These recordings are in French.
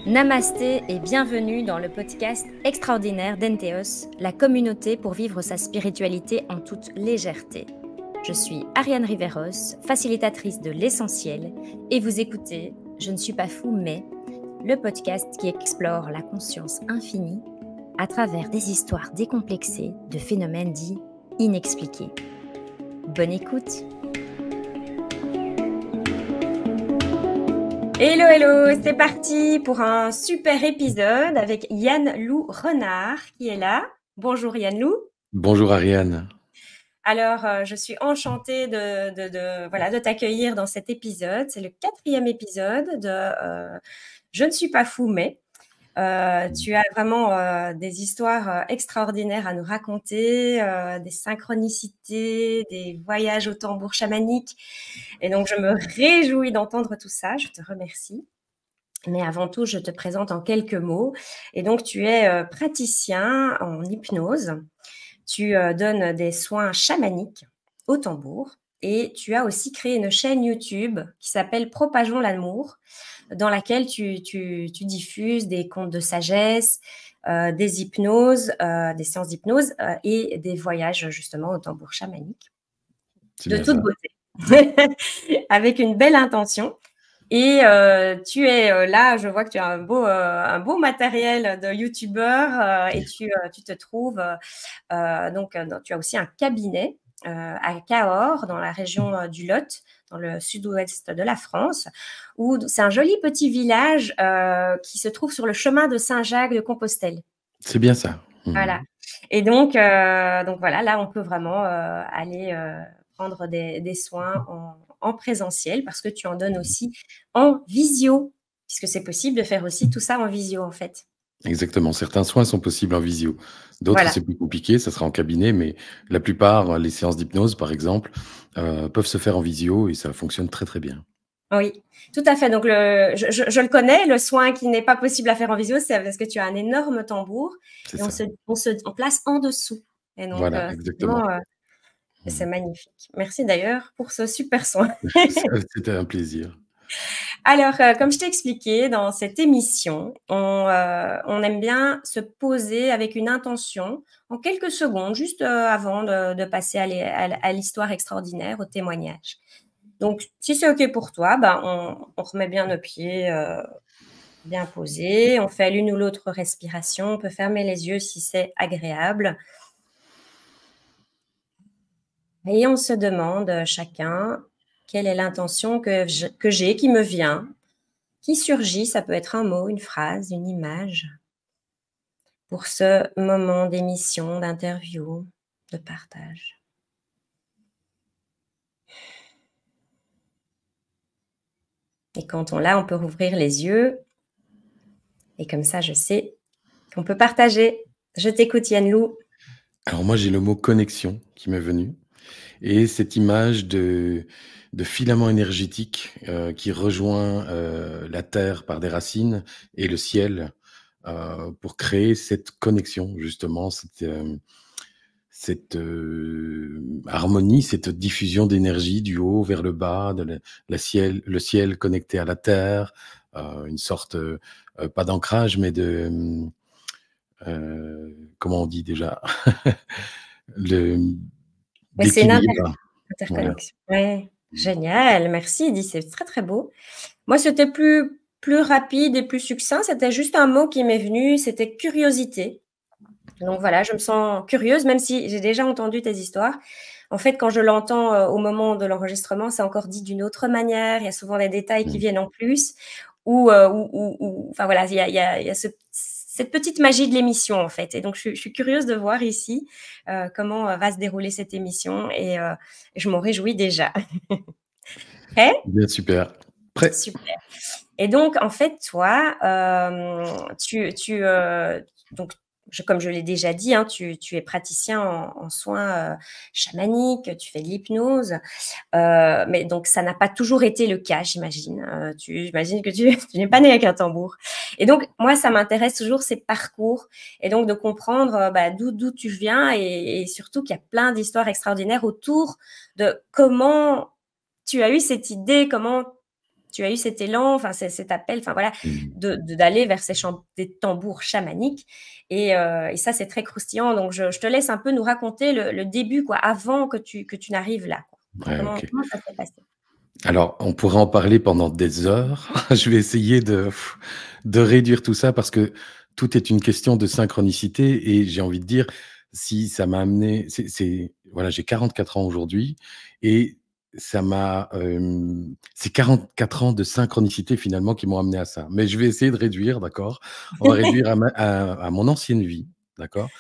Namasté et bienvenue dans le podcast extraordinaire d'Entheos, la communauté pour vivre sa spiritualité en toute légèreté. Je suis Ariane Riveros, facilitatrice de l'essentiel, et vous écoutez Je ne suis pas fou mais, le podcast qui explore la conscience infinie à travers des histoires décomplexées de phénomènes dits inexpliqués. Bonne écoute! Hello, hello, c'est parti pour un super épisode avec Yann-Lou Renard qui est là. Bonjour Yann-Lou. Bonjour Ariane. Alors, je suis enchantée de t'accueillir dans cet épisode. C'est le 4e épisode de Je ne suis pas fou, mais tu as vraiment des histoires extraordinaires à nous raconter, des synchronicités, des voyages au tambour chamanique. Et donc, je me réjouis d'entendre tout ça. Je te remercie. Mais avant tout, je te présente en quelques mots. Et donc, tu es praticien en hypnose. Tu donnes des soins chamaniques au tambour. Et tu as aussi créé une chaîne YouTube qui s'appelle Propageons l'amour, dans laquelle tu diffuses des contes de sagesse, des hypnoses, des séances d'hypnose et des voyages justement au tambour chamanique. C'est De bien toute ça. beauté, avec une belle intention. Et tu es là, je vois que tu as un beau matériel de youtubeur et tu te trouves, tu as aussi un cabinet à Cahors, dans la région du Lot, dans le sud-ouest de la France, où c'est un joli petit village qui se trouve sur le chemin de Saint-Jacques de Compostelle. C'est bien ça. Voilà. Et donc voilà, là, on peut vraiment aller prendre des soins en présentiel parce que tu en donnes aussi en visio, puisque c'est possible de faire aussi tout ça en visio, en fait. Exactement. Certains soins sont possibles en visio. D'autres, Voilà. c'est plus compliqué, ça sera en cabinet, mais la plupart, les séances d'hypnose, par exemple, peuvent se faire en visio et ça fonctionne très, très bien. Oui, tout à fait. Donc, je le connais, le soin qui n'est pas possible à faire en visio, c'est parce que tu as un énorme tambour C'est et ça. on place en dessous. Et donc, Voilà, exactement. c'est Mmh. magnifique. Merci d'ailleurs pour ce super soin. C'était un plaisir. Alors, comme je t'ai expliqué dans cette émission, on aime bien se poser avec une intention en quelques secondes, juste avant de passer à l'histoire extraordinaire, au témoignage. Donc, si c'est OK pour toi, on remet bien nos pieds bien posés, on fait l'une ou l'autre respiration, on peut fermer les yeux si c'est agréable. Et on se demande chacun quelle est l'intention que j'ai, qui me vient, qui surgit, ça peut être un mot, une phrase, une image, pour ce moment d'émission, d'interview, de partage. Et quand on l'a, on peut rouvrir les yeux. Et comme ça, je sais qu'on peut partager. Je t'écoute, Yann-Lou. Alors moi, j'ai le mot connexion qui m'est venu et cette image de filament énergétique, qui rejoint, la terre par des racines et le ciel, pour créer cette connexion justement, cette harmonie, cette diffusion d'énergie du haut vers le bas, de le ciel connecté à la terre, une sorte, pas d'ancrage, mais comment on dit déjà? Le Mais c'est une d'équilibre, voilà. interconnexion. Ouais, génial, merci, dit, c'est très, très beau. Moi, c'était plus rapide et plus succinct. C'était juste un mot qui m'est venu, c'était curiosité. Donc voilà, je me sens curieuse, même si j'ai déjà entendu tes histoires. En fait, quand je l'entends au moment de l'enregistrement, c'est encore dit d'une autre manière. Il y a souvent des détails qui Mmh. viennent en plus. Enfin voilà, il y a cette petite magie de l'émission, en fait. Et donc, je suis curieuse de voir ici comment va se dérouler cette émission. Et je m'en réjouis déjà. Prêt? Bien, super. Prêt. Super. Et donc, en fait, toi, donc, comme je l'ai déjà dit, hein, tu es praticien en soins chamaniques, tu fais de l'hypnose, mais donc ça n'a pas toujours été le cas, j'imagine. J'imagine que tu n'es pas né avec un tambour. Et donc, moi, ça m'intéresse toujours ces parcours, et donc de comprendre d'où tu viens, et surtout qu'il y a plein d'histoires extraordinaires autour de comment tu as eu cette idée, comment tu as eu cet élan, enfin cet appel, enfin voilà, Mmh. d'aller vers des tambours chamaniques et ça, c'est très croustillant. Donc je te laisse un peu nous raconter le début, quoi, avant que tu n'arrives là, quoi. Ouais, Comment OK. comment ça s'est passé? Alors, on pourrait en parler pendant des heures. Je vais essayer de réduire tout ça parce que tout est une question de synchronicité et j'ai envie de dire, si ça m'a amené voilà, j'ai 44 ans aujourd'hui et ça m'a, c'est 44 ans de synchronicité finalement qui m'ont amené à ça. Mais je vais essayer de réduire, d'accord? On va réduire à mon ancienne vie, d'accord?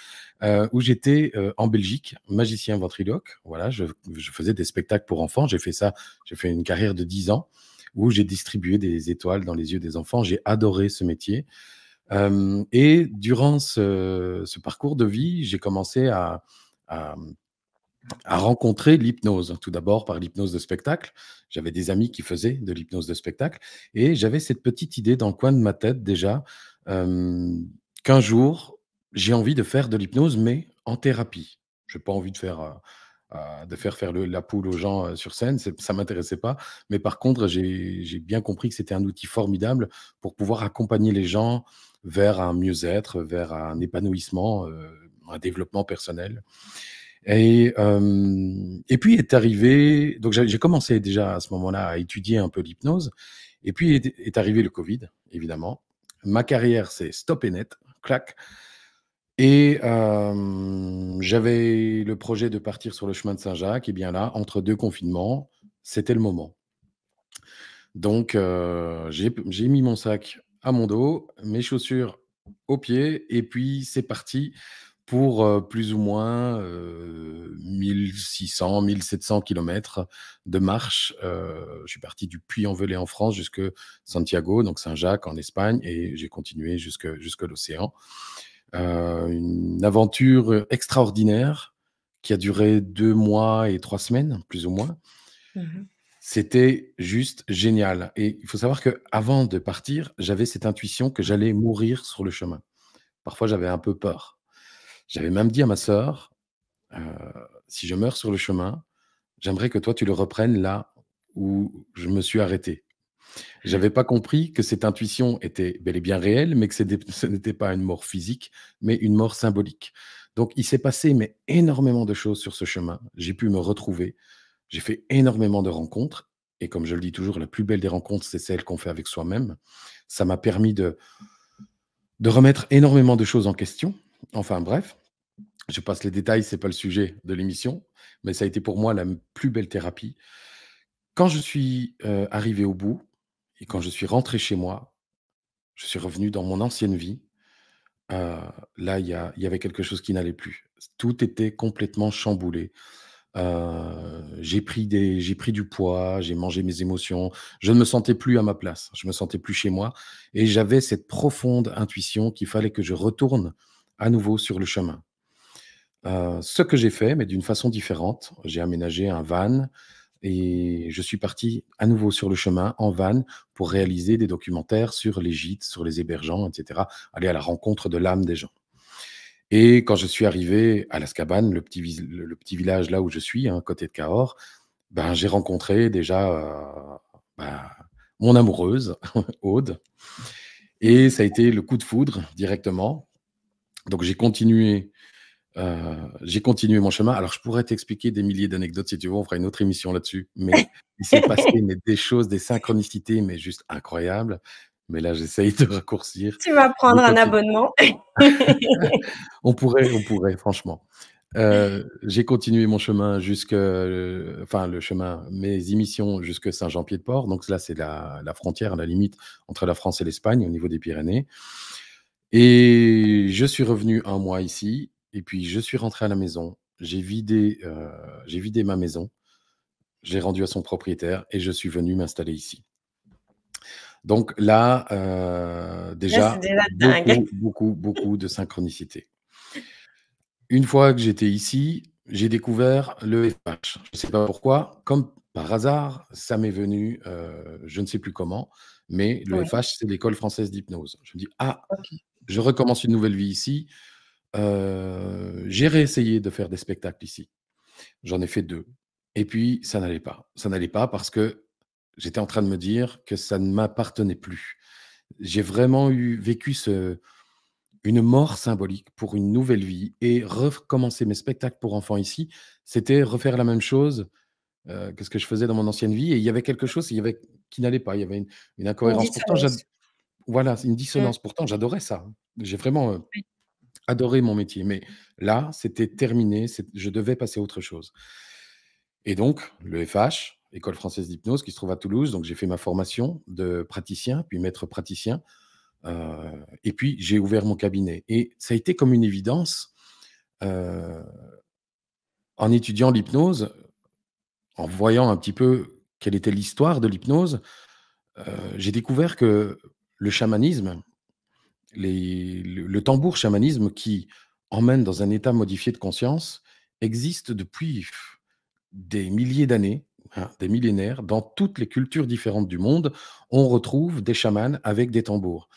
Où j'étais, en Belgique, magicien ventriloque. Voilà, je faisais des spectacles pour enfants. J'ai fait une carrière de 10 ans où j'ai distribué des étoiles dans les yeux des enfants. J'ai adoré ce métier. Et durant ce parcours de vie, j'ai commencé à à rencontrer l'hypnose. Tout d'abord par l'hypnose de spectacle. J'avais des amis qui faisaient de l'hypnose de spectacle et j'avais cette petite idée dans le coin de ma tête déjà, qu'un jour, j'ai envie de faire de l'hypnose, mais en thérapie. J'ai pas envie de faire la poule aux gens, sur scène, ça m'intéressait pas. Mais par contre, j'ai bien compris que c'était un outil formidable pour pouvoir accompagner les gens vers un mieux-être, vers un épanouissement, un développement personnel. Et puis est arrivé donc j'ai commencé déjà à ce moment-là à étudier un peu l'hypnose et puis est arrivé le covid, évidemment. Ma carrière s'est stoppée net, clac et j'avais le projet de partir sur le chemin de Saint-Jacques et bien là, entre 2 confinements, c'était le moment. Donc j'ai mis mon sac à mon dos, mes chaussures aux pieds et puis c'est parti pour, plus ou moins, 1 600-1 700 kilomètres de marche. Je suis parti du Puy-en-Velay en France jusque Santiago, donc Saint-Jacques en Espagne et j'ai continué jusque l'océan. Une aventure, extraordinaire qui a duré 2 mois et 3 semaines, plus ou moins. Mmh. C'était juste génial et il faut savoir qu'avant de partir, j'avais cette intuition que j'allais mourir sur le chemin. Parfois, j'avais un peu peur. J'avais même dit à ma sœur: Heu, «Si je meurs sur le chemin, j'aimerais que toi tu le reprennes là où je me suis arrêté». J'avais pas compris que cette intuition était bel et bien réelle, mais que ce n'était pas une mort physique, mais une mort symbolique. Donc il s'est passé mais énormément de choses sur ce chemin. J'ai pu me retrouver, j'ai fait énormément de rencontres et comme je le dis toujours, la plus belle des rencontres, c'est celle qu'on fait avec soi-même. Ça m'a permis de remettre énormément de choses en question. Enfin bref, je passe les détails, c'est pas le sujet de l'émission, mais ça a été pour moi la plus belle thérapie. Quand je suis, arrivé au bout et quand je suis rentré chez moi, je suis revenu dans mon ancienne vie, heu, là, il y avait quelque chose qui n'allait plus. Tout était complètement chamboulé. J'ai pris du poids, j'ai mangé mes émotions. Je ne me sentais plus à ma place, je me sentais plus chez moi et j'avais cette profonde intuition qu'il fallait que je retourne à nouveau sur le chemin. Ce que j'ai fait, mais d'une façon différente, j'ai aménagé un van et je suis parti à nouveau sur le chemin en van pour réaliser des documentaires sur les gîtes, sur les hébergeants et cetera, aller à la rencontre de l'âme des gens. Et quand je suis arrivé à Las Cabanes, le petit village là où je suis, hein, côté de Cahors, ben, j'ai rencontré déjà, bah, mon amoureuse, Aude et ça a été le coup de foudre directement. Donc j'ai continué mon chemin. Alors je pourrais t'expliquer des milliers d'anecdotes si tu veux, on fera une autre émission là-dessus. Mais il s'est passé mais des choses, des synchronicités, mais juste incroyables. Mais là, j'essaye de raccourcir. Tu vas J'ai prendre un conti abonnement. on pourrait franchement. J'ai continué mon chemin enfin le chemin, mes émissions jusque Saint-Jean-Pied-de-Port. Donc là, c'est la frontière, à la limite entre la France et l'Espagne, au niveau des Pyrénées. Et je suis revenu 1 mois ici et puis je suis rentré à la maison. J'ai vidé ma maison, je l'ai rendue à son propriétaire et je suis venu m'installer ici. Donc là, Là, c'est déjà déjà dingue. beaucoup, beaucoup, beaucoup de synchronicité. Une fois que j'étais ici, j'ai découvert l'EFH. Je ne sais pas pourquoi, comme par hasard, ça m'est venu, je ne sais plus comment, mais Oui, l'EFH, c'est l'École française d'hypnose. Je me dis: «Ah, OK. je recommence une nouvelle vie ici». J'ai réessayé de faire des spectacles ici. J'en ai fait 2 et puis ça n'allait pas. Ça n'allait pas parce que j'étais en train de me dire que ça ne m'appartenait plus. J'ai vraiment vécu une mort symbolique pour une nouvelle vie et recommencer mes spectacles pour enfants ici, c'était refaire la même chose, que ce que je faisais dans mon ancienne vie et il y avait quelque chose, qui n'allait pas. Il y avait une Une incohérence. Pourtant dissonance. voilà, c'est une Mmh. dissonance. Pourtant, j'adorais ça, hein. J'ai vraiment, Oui. adoré mon métier, mais là, c'était terminé, je devais passer à autre chose et donc le FH, École française d'hypnose, qui se trouve à Toulouse, donc j'ai fait ma formation de praticien, puis maître praticien. Et puis j'ai ouvert mon cabinet et ça a été comme une évidence, heu, en étudiant l'hypnose, en voyant un petit peu quelle était l'histoire de l'hypnose, j'ai découvert que le chamanisme, le tambour chamanisme qui emmène dans un état modifié de conscience existe depuis des milliers d'années, hein, des millénaires. Dans toutes les cultures différentes du monde, on retrouve des chamans avec des tambours.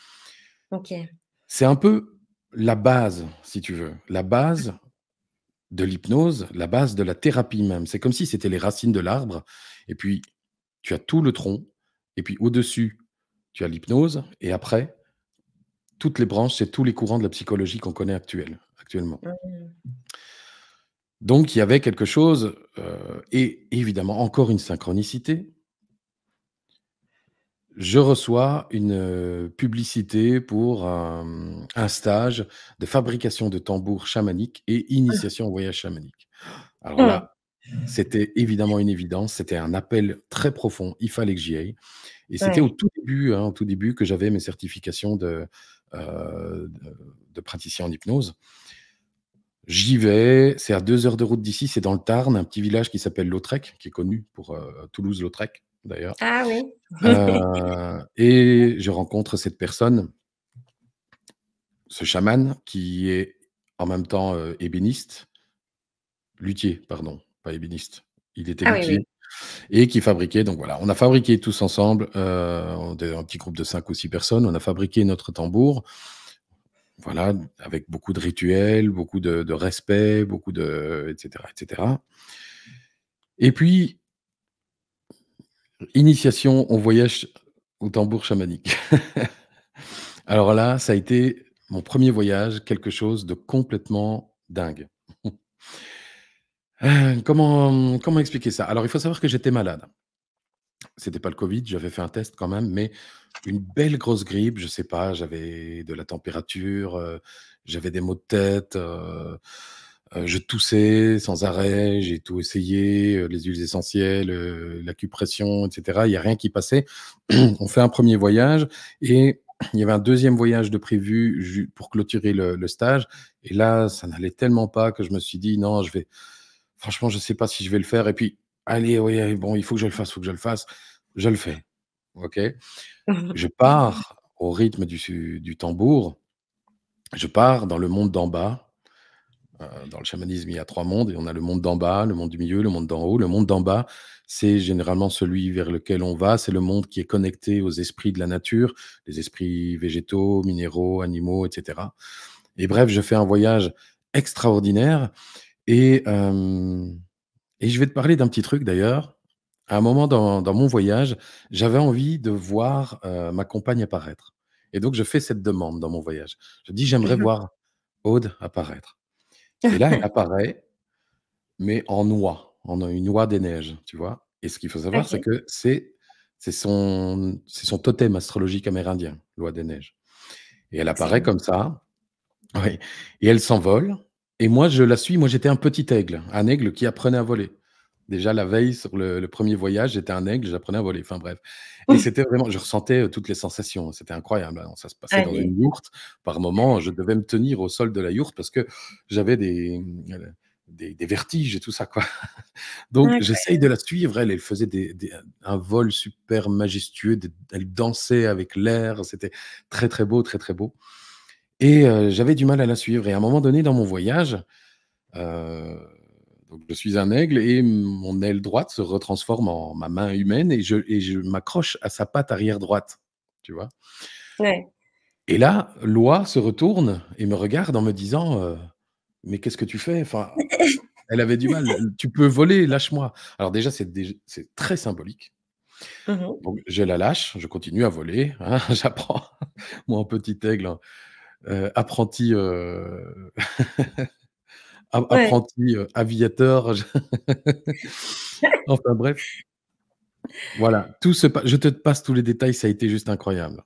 OK. C'est un peu la base, si tu veux, la base de l'hypnose, la base de la thérapie même. C'est comme si c'était les racines de l'arbre et puis tu as tout le tronc et puis au-dessus, tu as l'hypnose et après, toutes les branches, c'est tous les courants de la psychologie qu'on connaît actuellement. Mmh. Donc il y avait quelque chose, et évidemment encore une synchronicité. Je reçois une, publicité pour un stage de fabrication de tambours chamaniques et initiation au voyage chamanique. Alors Mmh. là, c'était évidemment une évidence, c'était un appel très profond, il fallait que j'y aille et c'était au Ouais. tout début, hein, au tout début que j'avais mes certifications de praticien en hypnose. J'y vais, c'est à 2 heures de route d'ici, c'est dans le Tarn, un petit village qui s'appelle Lautrec, qui est connu pour, Toulouse-Lautrec d'ailleurs, Ah oui. et je rencontre cette personne, ce chaman qui est en même temps, ébéniste, luthier pardon, pas ébéniste. Il était Ah oui, oui. luthier et qui fabriquait donc voilà, on a fabriqué tous ensemble, on était un petit groupe de 5 ou 6 personnes, on a fabriqué notre tambour, voilà, avec beaucoup de rituels, beaucoup de respect, beaucoup de et cetera et cetera et puis, initiation au voyage au tambour chamanique. Alors là, ça a été mon premier voyage, quelque chose de complètement dingue. Comment expliquer ça? Alors il faut savoir que j'étais malade. C'était pas le covid, j'avais fait un test quand même, mais une belle grosse grippe, je sais pas, j'avais de la température, j'avais des maux de tête, je toussais sans arrêt, j'ai tout essayé, les huiles essentielles, l'acupression et cetera, il y a rien qui passait. On fait un premier voyage et il y avait un deuxième voyage de prévu pour clôturer le stage et là, ça n'allait tellement pas que je me suis dit: «Non, franchement, je sais pas si je vais le faire» et puis: «Allez, oui, allez, bon, il faut que je le fasse, il faut que je le fasse». Je le fais, OK? Je pars au rythme du tambour, je pars dans le monde d'en bas. Dans le chamanisme, il y a 3 mondes et on a le monde d'en bas, le monde du milieu, le monde d'en haut. Le monde d'en bas, c'est généralement celui vers lequel on va. C'est le monde qui est connecté aux esprits de la nature, les esprits végétaux, minéraux, animaux, et cetera et bref, je fais un voyage extraordinaire et je vais te parler d'un petit truc d'ailleurs. À un moment dans mon voyage, j'avais envie de voir, ma compagne apparaître et donc je fais cette demande dans mon voyage. Je dis: «J'aimerais voir Aude apparaître» et là, elle apparaît mais en oie, en une oie des neiges, tu vois? Et ce qu'il faut savoir, c'est OK. que c'est son totem astrologique amérindien, l'oie des neiges et elle C'est apparaît comme ça, oui et elle s'envole et moi je la suis. Moi, j'étais un petit aigle, un aigle qui apprenait à voler. Déjà la veille sur le 1er voyage, j'étais un aigle, j'apprenais à voler, enfin bref et c'était vraiment je ressentais, toutes les sensations, c'était incroyable, hein. Ça se passait dans allez. une yourte. Par moments, je devais me tenir au sol de la yourte parce que j'avais des vertiges et tout ça, quoi. Donc j'essaye de Incroyable. la suivre, elle faisait un vol super majestueux, elle dansait avec l'air, c'était très, très beau, très, très beau et j'avais du mal à la suivre et à un moment donné dans mon voyage, heu, donc je suis un aigle et mon aile droite se retransforme en ma main humaine et je m'accroche à sa patte arrière droite, tu vois? Ouais. Et là, l'oie se retourne et me regarde en me disant, «Mais qu'est-ce que tu fais?» Enfin, elle avait du mal, «Tu peux voler, lâche-moi». Alors déjà, c'est très symbolique. Mmh. Donc je la lâche, je continue à voler, hein, j'apprends mon petit aigle, apprenti, Ouais. apprenti, aviateur, je enfin bref, voilà, tout se pa je te passe tous les détails, ça a été juste incroyable.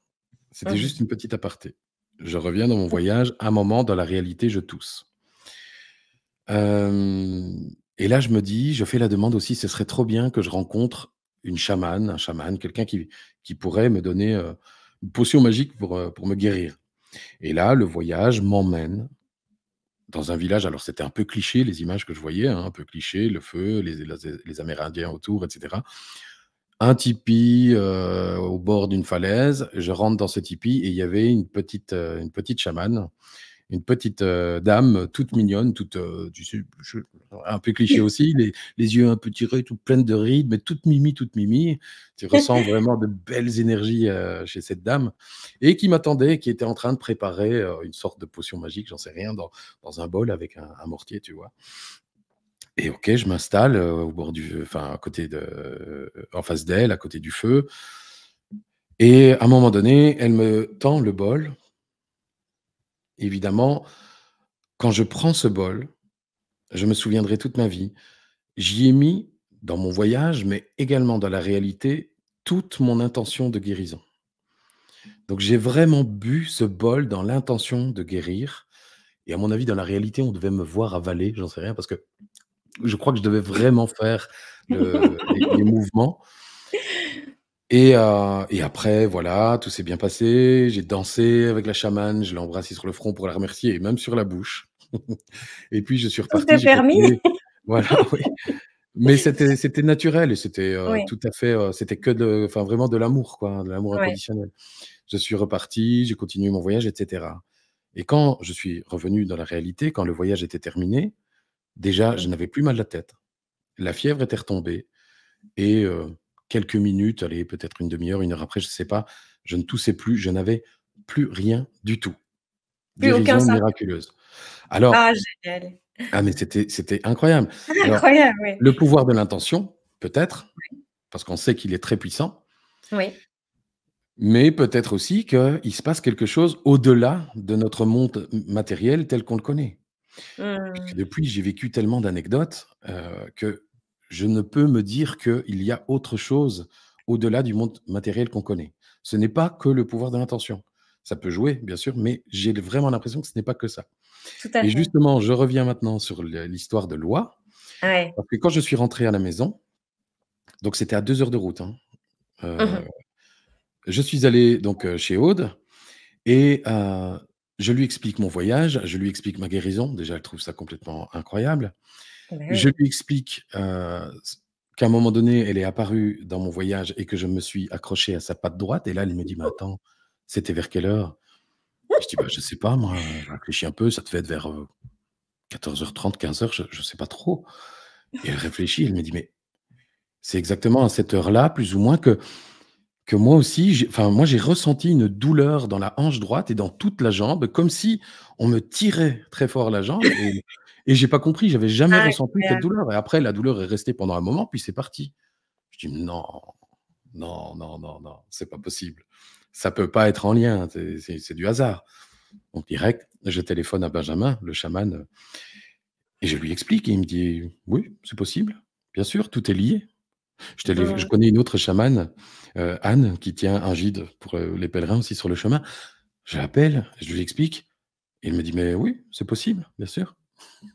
C'était juste Mmh. une petite aparté. Je reviens dans mon voyage, un moment dans la réalité, je tousse. Et là, je me dis, je fais la demande aussi, ce serait trop bien que je rencontre une chamane, un chaman, quelqu'un qui pourrait me donner, une potion magique pour me guérir. Et là, le voyage m'emmène dans un village. Alors c'était un peu cliché les images que je voyais, hein, un peu cliché, le feu, les Amérindiens autour et cetera. Un tipi, au bord d'une falaise. Je rentre dans ce tipi et il y avait une petite chamane, une petite, dame toute mignonne, toute, tu sais, un peu cliché aussi, les yeux un peu tirés, toute pleine de rides, mais toute mimi, toute mimi. Tu ressens vraiment de belles énergies, chez cette dame et qui m'attendait, qui était en train de préparer, une sorte de potion magique, j'en sais rien, dans un bol avec un mortier, tu vois? Et OK, je m'installe, au bord du enfin, à côté de en face d'elle, à côté du feu et à un moment donné, elle me tend le bol. Évidemment, quand je prends ce bol, je me souviendrai toute ma vie. J'y ai mis, dans mon voyage, mais également dans la réalité, toute mon intention de guérison. Donc j'ai vraiment bu ce bol dans l'intention de guérir et à mon avis, dans la réalité, on devait me voir avaler, j'en sais rien, parce que je crois que je devais vraiment faire les mouvements et après voilà, tout s'est bien passé. J'ai dansé avec la chamane, je l'ai embrassée sur le front pour la remercier et même sur la bouche et puis je suis Tout reparti, est j'ai permis? continué voilà, oui. Mais c'était naturel et c'était, Oui, tout à fait, c'était que de enfin vraiment de l'amour quoi, de l'amour ouais. inconditionnel. Je suis reparti, j'ai continué mon voyage et cetera et quand je suis revenu dans la réalité, quand le voyage était terminé, déjà je Mmh. n'avais plus mal à la tête. La fièvre était retombée et quelques minutes, allez peut-être une demi heure, 1 heure après, je sais pas, je ne toussais plus, je n'avais plus rien du tout. Plus aucun Guérison symptôme. miraculeuse. Alors Ah génial. ah mais c'était incroyable. Alors, Incroyable, oui. le pouvoir de l'intention, peut-être, parce qu'on sait qu'il est très puissant. Oui. Mais peut-être aussi qu'il se passe quelque chose au-delà de notre monde matériel tel qu'on le connaît. Puisque Mmh. depuis, j'ai vécu tellement d'anecdotes, que je ne peux me dire qu'il y a autre chose au-delà du monde matériel qu'on connaît. Ce n'est pas que le pouvoir de l'intention. Ça peut jouer, bien sûr, mais j'ai vraiment l'impression que ce n'est pas que ça. Tout à Et fait. justement, je reviens maintenant sur l'histoire de loi, Ouais. parce que quand je suis rentré à la maison, donc c'était à 2 heures de route, hein, Mmh heu, mh. je suis allé donc, chez Aude. Et je lui explique mon voyage, je lui explique ma guérison. Déjà, elle trouve ça complètement incroyable. Bah Je oui. lui explique, s qu'à un moment donné, elle est apparue dans mon voyage et que je me suis accroché à sa patte droite et là, elle me dit: «Mais attends, c'était vers quelle heure?» Je dis: «Bah, je sais pas moi, je réfléchis un peu, ça devait être vers, 14:30, 15:00, je sais pas trop» et elle réfléchit, elle me dit: «Mais c'est exactement à cette heure-là, plus ou moins, que moi aussi, j'ai ressenti une douleur dans la hanche droite et dans toute la jambe, comme si on me tirait très fort la jambe et j'ai pas compris, j'avais jamais ressenti cette Incroyable. douleur et après la douleur est restée pendant un moment, puis c'est parti. Je dis: «Non, non, non, non, non, c'est pas possible. Ça peut pas être en lien, c'est du hasard». Donc direct, je téléphone à Benjamin, le chaman, et je lui explique et il me dit: «Oui, c'est possible, bien sûr, tout est lié». Je Mmh. connais une autre chamane, Anne, qui tient un gîte pour, les pèlerins aussi sur le chemin. Je l'appelle, je lui explique et il me dit: «Mais oui, c'est possible, bien sûr».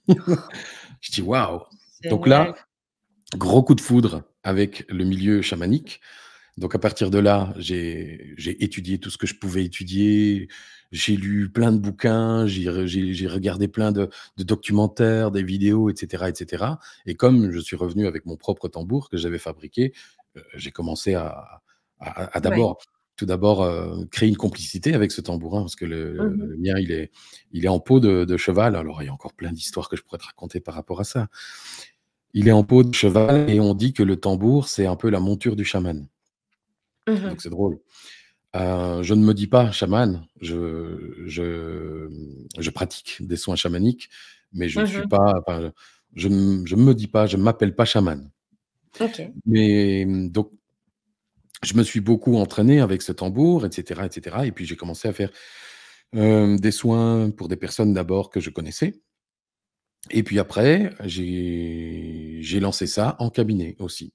Je dis: «Waouh!» Donc Génial. là, gros coup de foudre avec le milieu chamanique. Donc à partir de là, j'ai étudié tout ce que je pouvais étudier. J'ai lu plein de bouquins, j'ai regardé plein de documentaires, des vidéos et cetera et comme je suis revenu avec mon propre tambour que j'avais fabriqué, j'ai commencé à Ouais. tout d'abord, créer une complicité avec ce tambourin parce que Mmh mh. le mien, il est en peau de cheval. Alors il y a encore plein d'histoires que je pourrais te raconter par rapport à ça. Il est en peau de cheval et on dit que le tambour, c'est un peu la monture du chaman. Mmh Donc mh. c'est drôle. Je ne me dis pas chaman, je pratique des soins chamaniques, mais je ne Mmh suis mh. pas enfin, je ne me dis pas, je ne m'appelle pas chaman. OK. Mais, donc je me suis beaucoup entraîné avec ce tambour, et cetera, et cetera, et puis j'ai commencé à faire, des soins pour des personnes d'abord que je connaissais, et puis après j'ai lancé ça en cabinet aussi,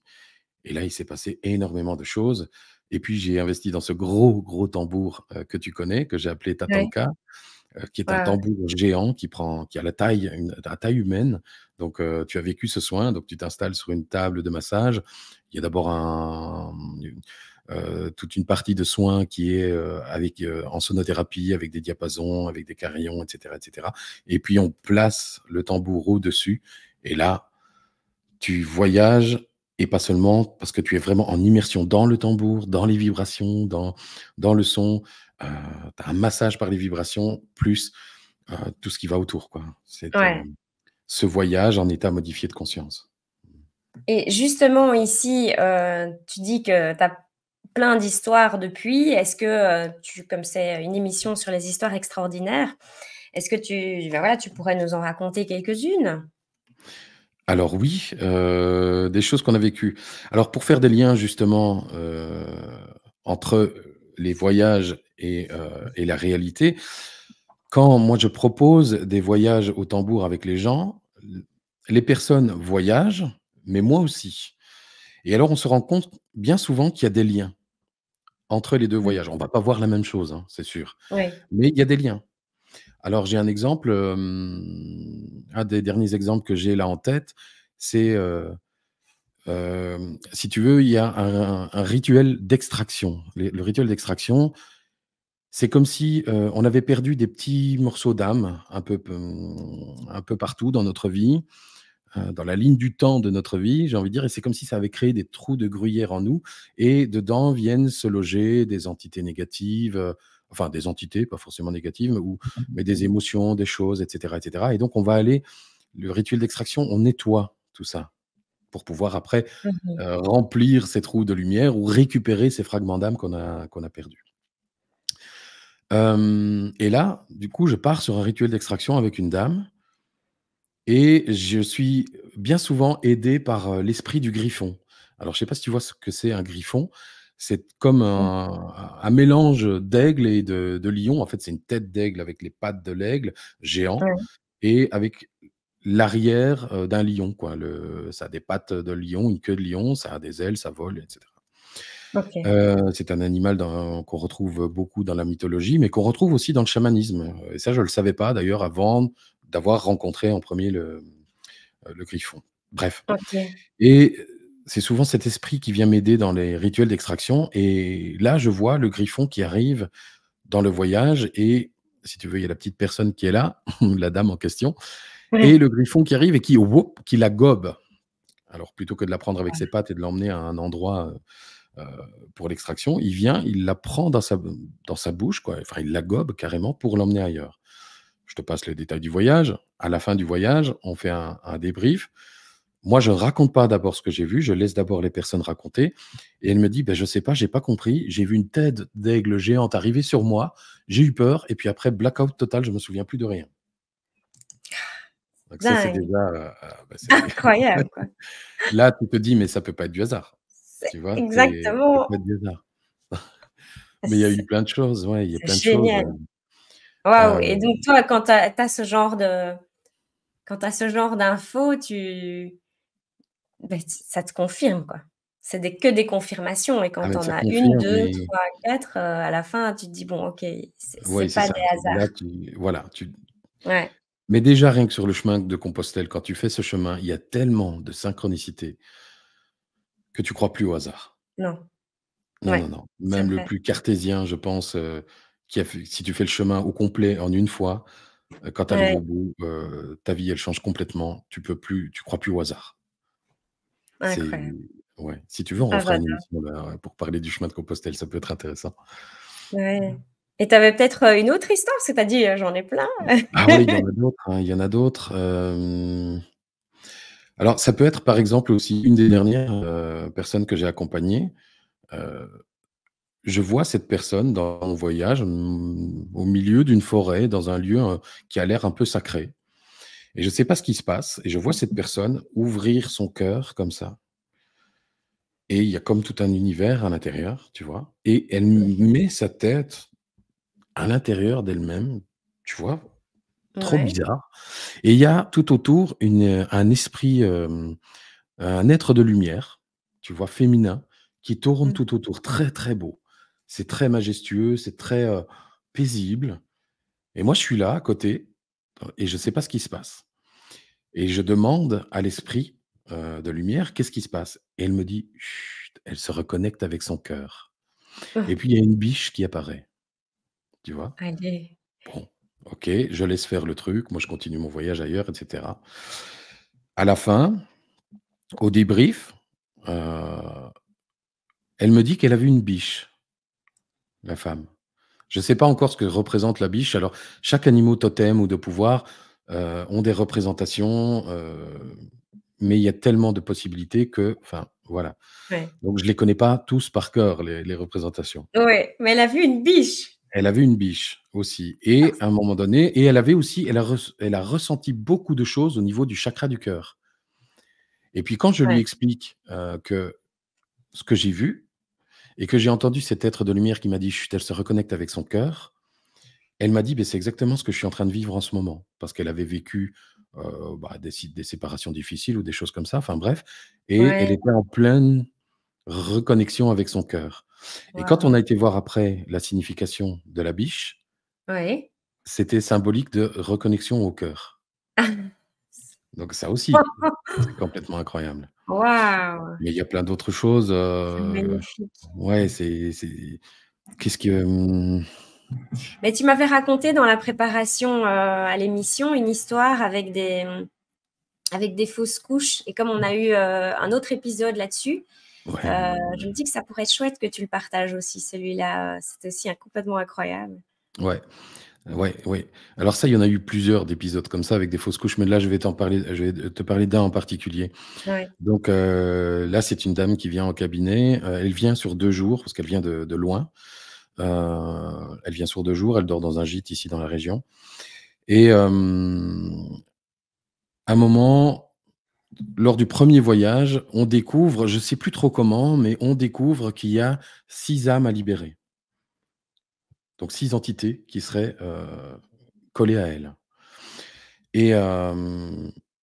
et là, il s'est passé énormément de choses, et puis j'ai investi dans ce gros, gros tambour, que tu connais, que j'ai appelé Ouais, Tatanka, qui est un waouh, tambour géant qui a la taille humaine. Donc, tu as vécu ce soin, donc tu t'installes sur une table de massage. Il y a d'abord toute une partie de soins qui est, en sonothérapie, avec des diapasons, avec des carillons, et cetera, et cetera. Et puis on place le tambour au-dessus, et là, tu voyages, et pas seulement parce que tu es vraiment en immersion dans le tambour, dans les vibrations, dans le son. Tu as un massage par les vibrations plus, tout ce qui va autour, quoi. ouais. Ce voyage en état modifié de conscience. Et justement ici, tu dis que tu as plein d'histoires depuis. Est-ce que, comme c'est une émission sur les histoires extraordinaires, est-ce que voilà, tu pourrais nous en raconter quelques-unes? Alors oui, des choses qu'on a vécues. Alors pour faire des liens justement, entre les voyages et la réalité, quand moi je propose des voyages au tambour avec les gens, les personnes voyagent, mais moi aussi. Et alors on se rend compte bien souvent qu'il y a des liens entre les 2 Mmh. voyages. On va pas voir la même chose, hein, c'est sûr, Oui. mais il y a des liens. Alors j'ai un exemple, un des derniers exemples que j'ai là en tête, c'est, si tu veux, il y a un rituel d'extraction. Le rituel d'extraction, c'est comme si, on avait perdu des petits morceaux d'âme un peu partout dans notre vie, dans la ligne du temps de notre vie, j'ai envie de dire, et c'est comme si ça avait créé des trous de gruyère en nous, et dedans viennent se loger des entités négatives, enfin des entités, pas forcément négatives, mais des émotions, des choses, et cetera, et cetera, et donc on va aller le rituel d'extraction, on nettoie tout ça pour pouvoir après, Mmh mh. remplir ces trous de lumière ou récupérer ces fragments d'âme qu'on a perdus. Hem Et là, du coup, je pars sur un rituel d'extraction avec une dame, et je suis bien souvent aidé par, l'esprit du griffon. Alors je sais pas si tu vois ce que c'est un griffon? C'est comme Mmh. un mélange d'aigle et de lion. En fait, c'est une tête d'aigle avec les pattes de l'aigle, géant, Ouais, et avec l'arrière, d'un lion, quoi. Ça a des pattes de lion, une queue de lion, ça a des ailes, ça vole, et cetera. OK. C'est un animal qu'on retrouve beaucoup dans la mythologie, mais qu'on retrouve aussi dans le chamanisme, et ça, je le savais pas d'ailleurs avant d'avoir rencontré en premier le griffon. Bref, OK. et c'est souvent cet esprit qui vient m'aider dans les rituels d'extraction, et là, je vois le griffon qui arrive dans le voyage, et si tu veux, il y a la petite personne qui est là, la dame en question, et Ouais. le griffon qui arrive et qui la gobe. Alors plutôt que de la prendre avec ses pattes et de l'emmener à un endroit, pour l'extraction, il vient, il la prend dans sa bouche, quoi, enfin il la gobe carrément pour l'emmener ailleurs. Je te passe les détails du voyage. À la fin du voyage, on fait un débrief. Moi, je raconte pas d'abord ce que j'ai vu, je laisse d'abord les personnes raconter, et elle me dit: «Beh, je sais pas, j'ai pas compris, j'ai vu une tête d'aigle géante arriver sur moi, j'ai eu peur, et puis après blackout total, je me souviens plus de rien». Donc ça, c'est Dingue, déjà, c'est incroyable quoi. là, tu te dis: «Mais ça peut pas être du hasard». C'est Tu vois? Ça peut exactement, pas être du hasard. Mais il y a eu c'est plein de choses, ouais, il y a c'est plein de choses, génial. Waouh, et heu donc toi quand tu as ce genre de quand tu as ce genre d'infos, ça te confirme quoi. C'est que des confirmations, et quand ah tu mais en ça as une, confirme, deux, et trois, quatre, à la fin tu te dis: «Bon OK, c'est ouais, c'est pas ça. des Là, hasards». Ouais, mais déjà rien que sur le chemin de Compostelle, quand tu fais ce chemin, il y a tellement de synchronicité que tu crois plus au hasard. non, Non, non, ouais, non. c'est Même le vrai. plus cartésien, je pense, qui a fait si tu fais le chemin au complet en une fois, quand tu arrives Ouais, au bout, ta vie, elle change complètement. Tu crois plus au hasard. C'est incroyable. Ouais, si tu veux, on Ah refera une j'adore. émission là, pour parler du chemin de Compostelle, ça peut être intéressant. Ouais, et tu avais peut-être, une autre histoire? Parce que tu as dit, «J'en ai plein». Ah ouais, il y en a d'autres, hein, il y en a d'autres, alors ça peut être, par exemple, aussi une des dernières, personnes que j'ai accompagnées, heu, je vois cette personne dans mon voyage, au milieu d'une forêt, dans un lieu, qui a l'air un peu sacré, et je sais pas ce qui se passe, et je vois cette personne ouvrir son cœur comme ça, et il y a comme tout un univers à l'intérieur, tu vois? Et elle met sa tête à l'intérieur d'elle-même, tu vois? Trop Ouais. bizarre et il y a tout autour un esprit, un être de lumière, tu vois? Féminin, qui tourne Mmh. tout autour, très, très beau. C'est très majestueux, c'est très, paisible et moi je suis là à côté, et je ne sais pas ce qui se passe et je demande à l'esprit, de lumière: «Qu'est-ce qui se passe?» et elle me dit: «Chut, elle se reconnecte avec son cœur» et puis il y a une biche qui apparaît, tu vois? Allez. Bon, OK, je laisse faire le truc, moi je continue mon voyage ailleurs et cetera. À la fin, au débrief, heu, elle me dit qu'elle a vu une biche, la femme. Je ne sais pas encore ce que représente la biche. Alors, chaque animal totem ou de pouvoir, ont des représentations, mais il y a tellement de possibilités que enfin, voilà. Ouais. Donc je les connais pas tous par cœur, les représentations. Ouais, mais elle a vu une biche? Elle avait une biche aussi et à un moment donné et elle avait aussi elle a ressenti beaucoup de choses au niveau du chakra du cœur et puis quand je lui Ouais. explique, que ce que j'ai vu et que j'ai entendu cet être de lumière qui m'a dit: «Chut, elle se reconnecte avec son cœur». Elle m'a dit: «Beh, c'est exactement ce que je suis en train de vivre en ce moment». Parce qu'elle avait vécu, bah, des séparations difficiles ou des choses comme ça, enfin bref et elle Ouais. était en pleine reconnexion avec son cœur et quand on Waouh. a été voir après la signification de la biche, Oui. c'était symbolique de reconnexion au cœur. Donc ça aussi, c'est complètement incroyable. Waouh! Mais il y a plein d'autres choses, C'est magnifique. ouais, c'est qu'est-ce que, Mais tu m'avais raconté dans la préparation, à l'émission une histoire avec des fausses couches et comme on a eu, un autre épisode là-dessus, ouais. je me dis que ça pourrait être chouette que tu le partages aussi celui-là, c'était aussi un complètement incroyable. Ouais. Ouais, ouais. Alors ça, il y en a eu plusieurs d'épisodes comme ça avec des fausses couches, mais là, je vais te parler d'un en particulier. Ouais. Donc, là, c'est une dame qui vient en cabinet, elle vient sur 2 jours parce qu'elle vient de loin. Elle vient sur 2 jours, elle dort dans un gîte ici dans la région et un moment, lors du premier voyage, on découvre, je sais plus trop comment, mais on découvre qu'il y a 6 âmes à libérer. Donc 6 entités qui seraient, collées à elle. Et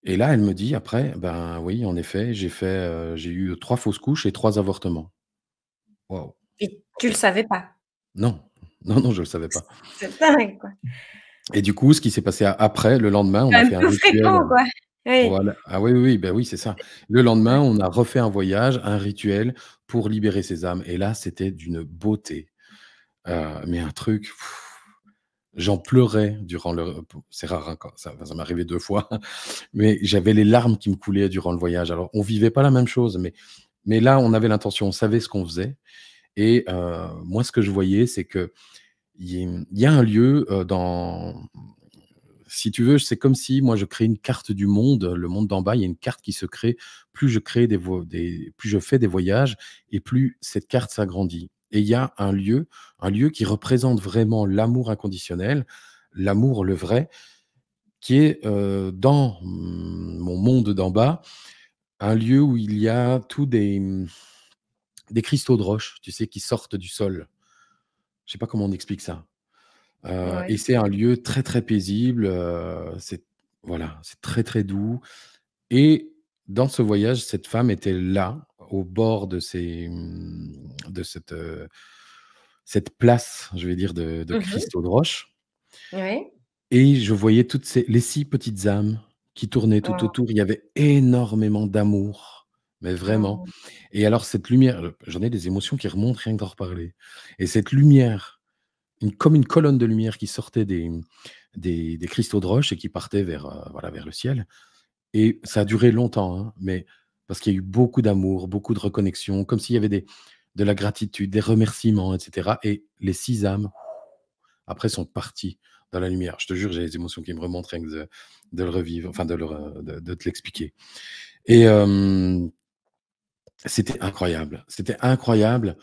et là, elle me dit après: «Ben, oui, en effet, j'ai eu 3 fausses couches et 3 avortements». Waouh! Et tu le OK. savais pas? Non, non, non, je le savais pas C'est dingue, quoi. et du coup, ce qui s'est passé a après, le lendemain, on Quand a même fait un peu rituel, fréquent, quoi. Oui. voilà. Ah oui, oui, oui, bah, oui, c'est ça. Le Ouais. lendemain, on a refait un voyage, un rituel pour libérer ces âmes et là, c'était d'une beauté, mais un truc, j'en pleurais durant le c'est rare, hein, quand ça m'est arrivé 2 fois. Mais j'avais les larmes qui me coulaient durant le voyage. Alors, on vivait pas la même chose, mais là, on avait l'intention, on savait ce qu'on faisait et moi, ce que je voyais, c'est qu'il y a un lieu, dans si tu veux, c'est comme si moi, je crée une carte du monde, le monde d'en bas, il y a une carte qui se crée. Plus je crée plus je fais des voyages et plus cette carte s'agrandit et il y a un lieu qui représente vraiment l'amour inconditionnel, l'amour, le vrai, qui est, dans, mon monde d'en bas, un lieu où il y a des cristaux de roche, tu sais, qui sortent du sol. Je sais pas comment on explique ça, et Ouais. c'est un lieu très, très paisible, c'est voilà, c'est très, très doux et dans ce voyage, cette femme était là, au bord de cette place, je vais dire, de Mmh mh. cristaux de roche. Ouais. Et je voyais toutes ces les 6 petites âmes qui tournaient tout Oh, autour. Il y avait énormément d'amour, mais vraiment. oh. Et alors cette lumière, j'en ai des émotions qui remontent rien que d'en reparler. Et cette lumière, comme une colonne de lumière qui sortait des cristaux de roche et qui partait vers, voilà, vers le ciel. Et ça a duré longtemps, hein, mais parce qu'il y a eu beaucoup d'amour, beaucoup de reconnexion, comme s'il y avait de la gratitude, des remerciements et cetera. Et les 6 âmes après, sont partis dans la lumière. Je te jure, j'ai les émotions qui me remontent rien que de le revivre, enfin de te l'expliquer. Et c'était incroyable. C'était incroyable.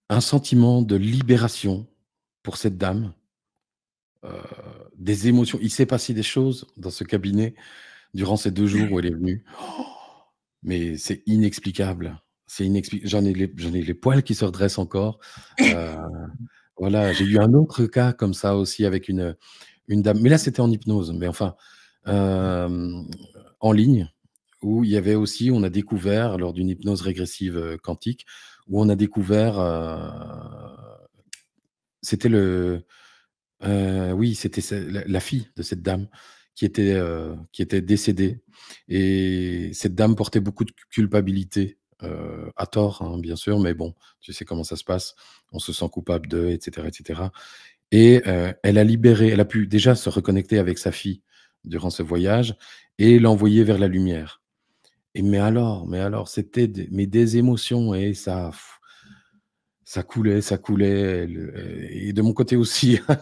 Un sentiment de libération pour cette dame, heu, des émotions. Il s'est passé des choses dans ce cabinet durant ces 2 jours où elle est venue. mais c'est inexplicable. J'en ai les poils qui se redressent encore. Heu, voilà, j'ai eu un autre cas comme ça aussi avec une dame, mais là, c'était en hypnose, mais enfin, hem, en ligne, où il y avait aussi on a découvert lors d'une hypnose régressive, quantique, où on a découvert, c'était oui, c'était la fille de cette dame qui était décédée, et cette dame portait beaucoup de culpabilité, à tort, hein, bien sûr, mais bon, tu sais comment ça se passe. On se sent coupable de et cetera et cetera, et elle a pu déjà se reconnecter avec sa fille durant ce voyage et l'envoyer vers la lumière, et mais alors, c'était des émotions, et ça coulait, et de mon côté aussi, hein,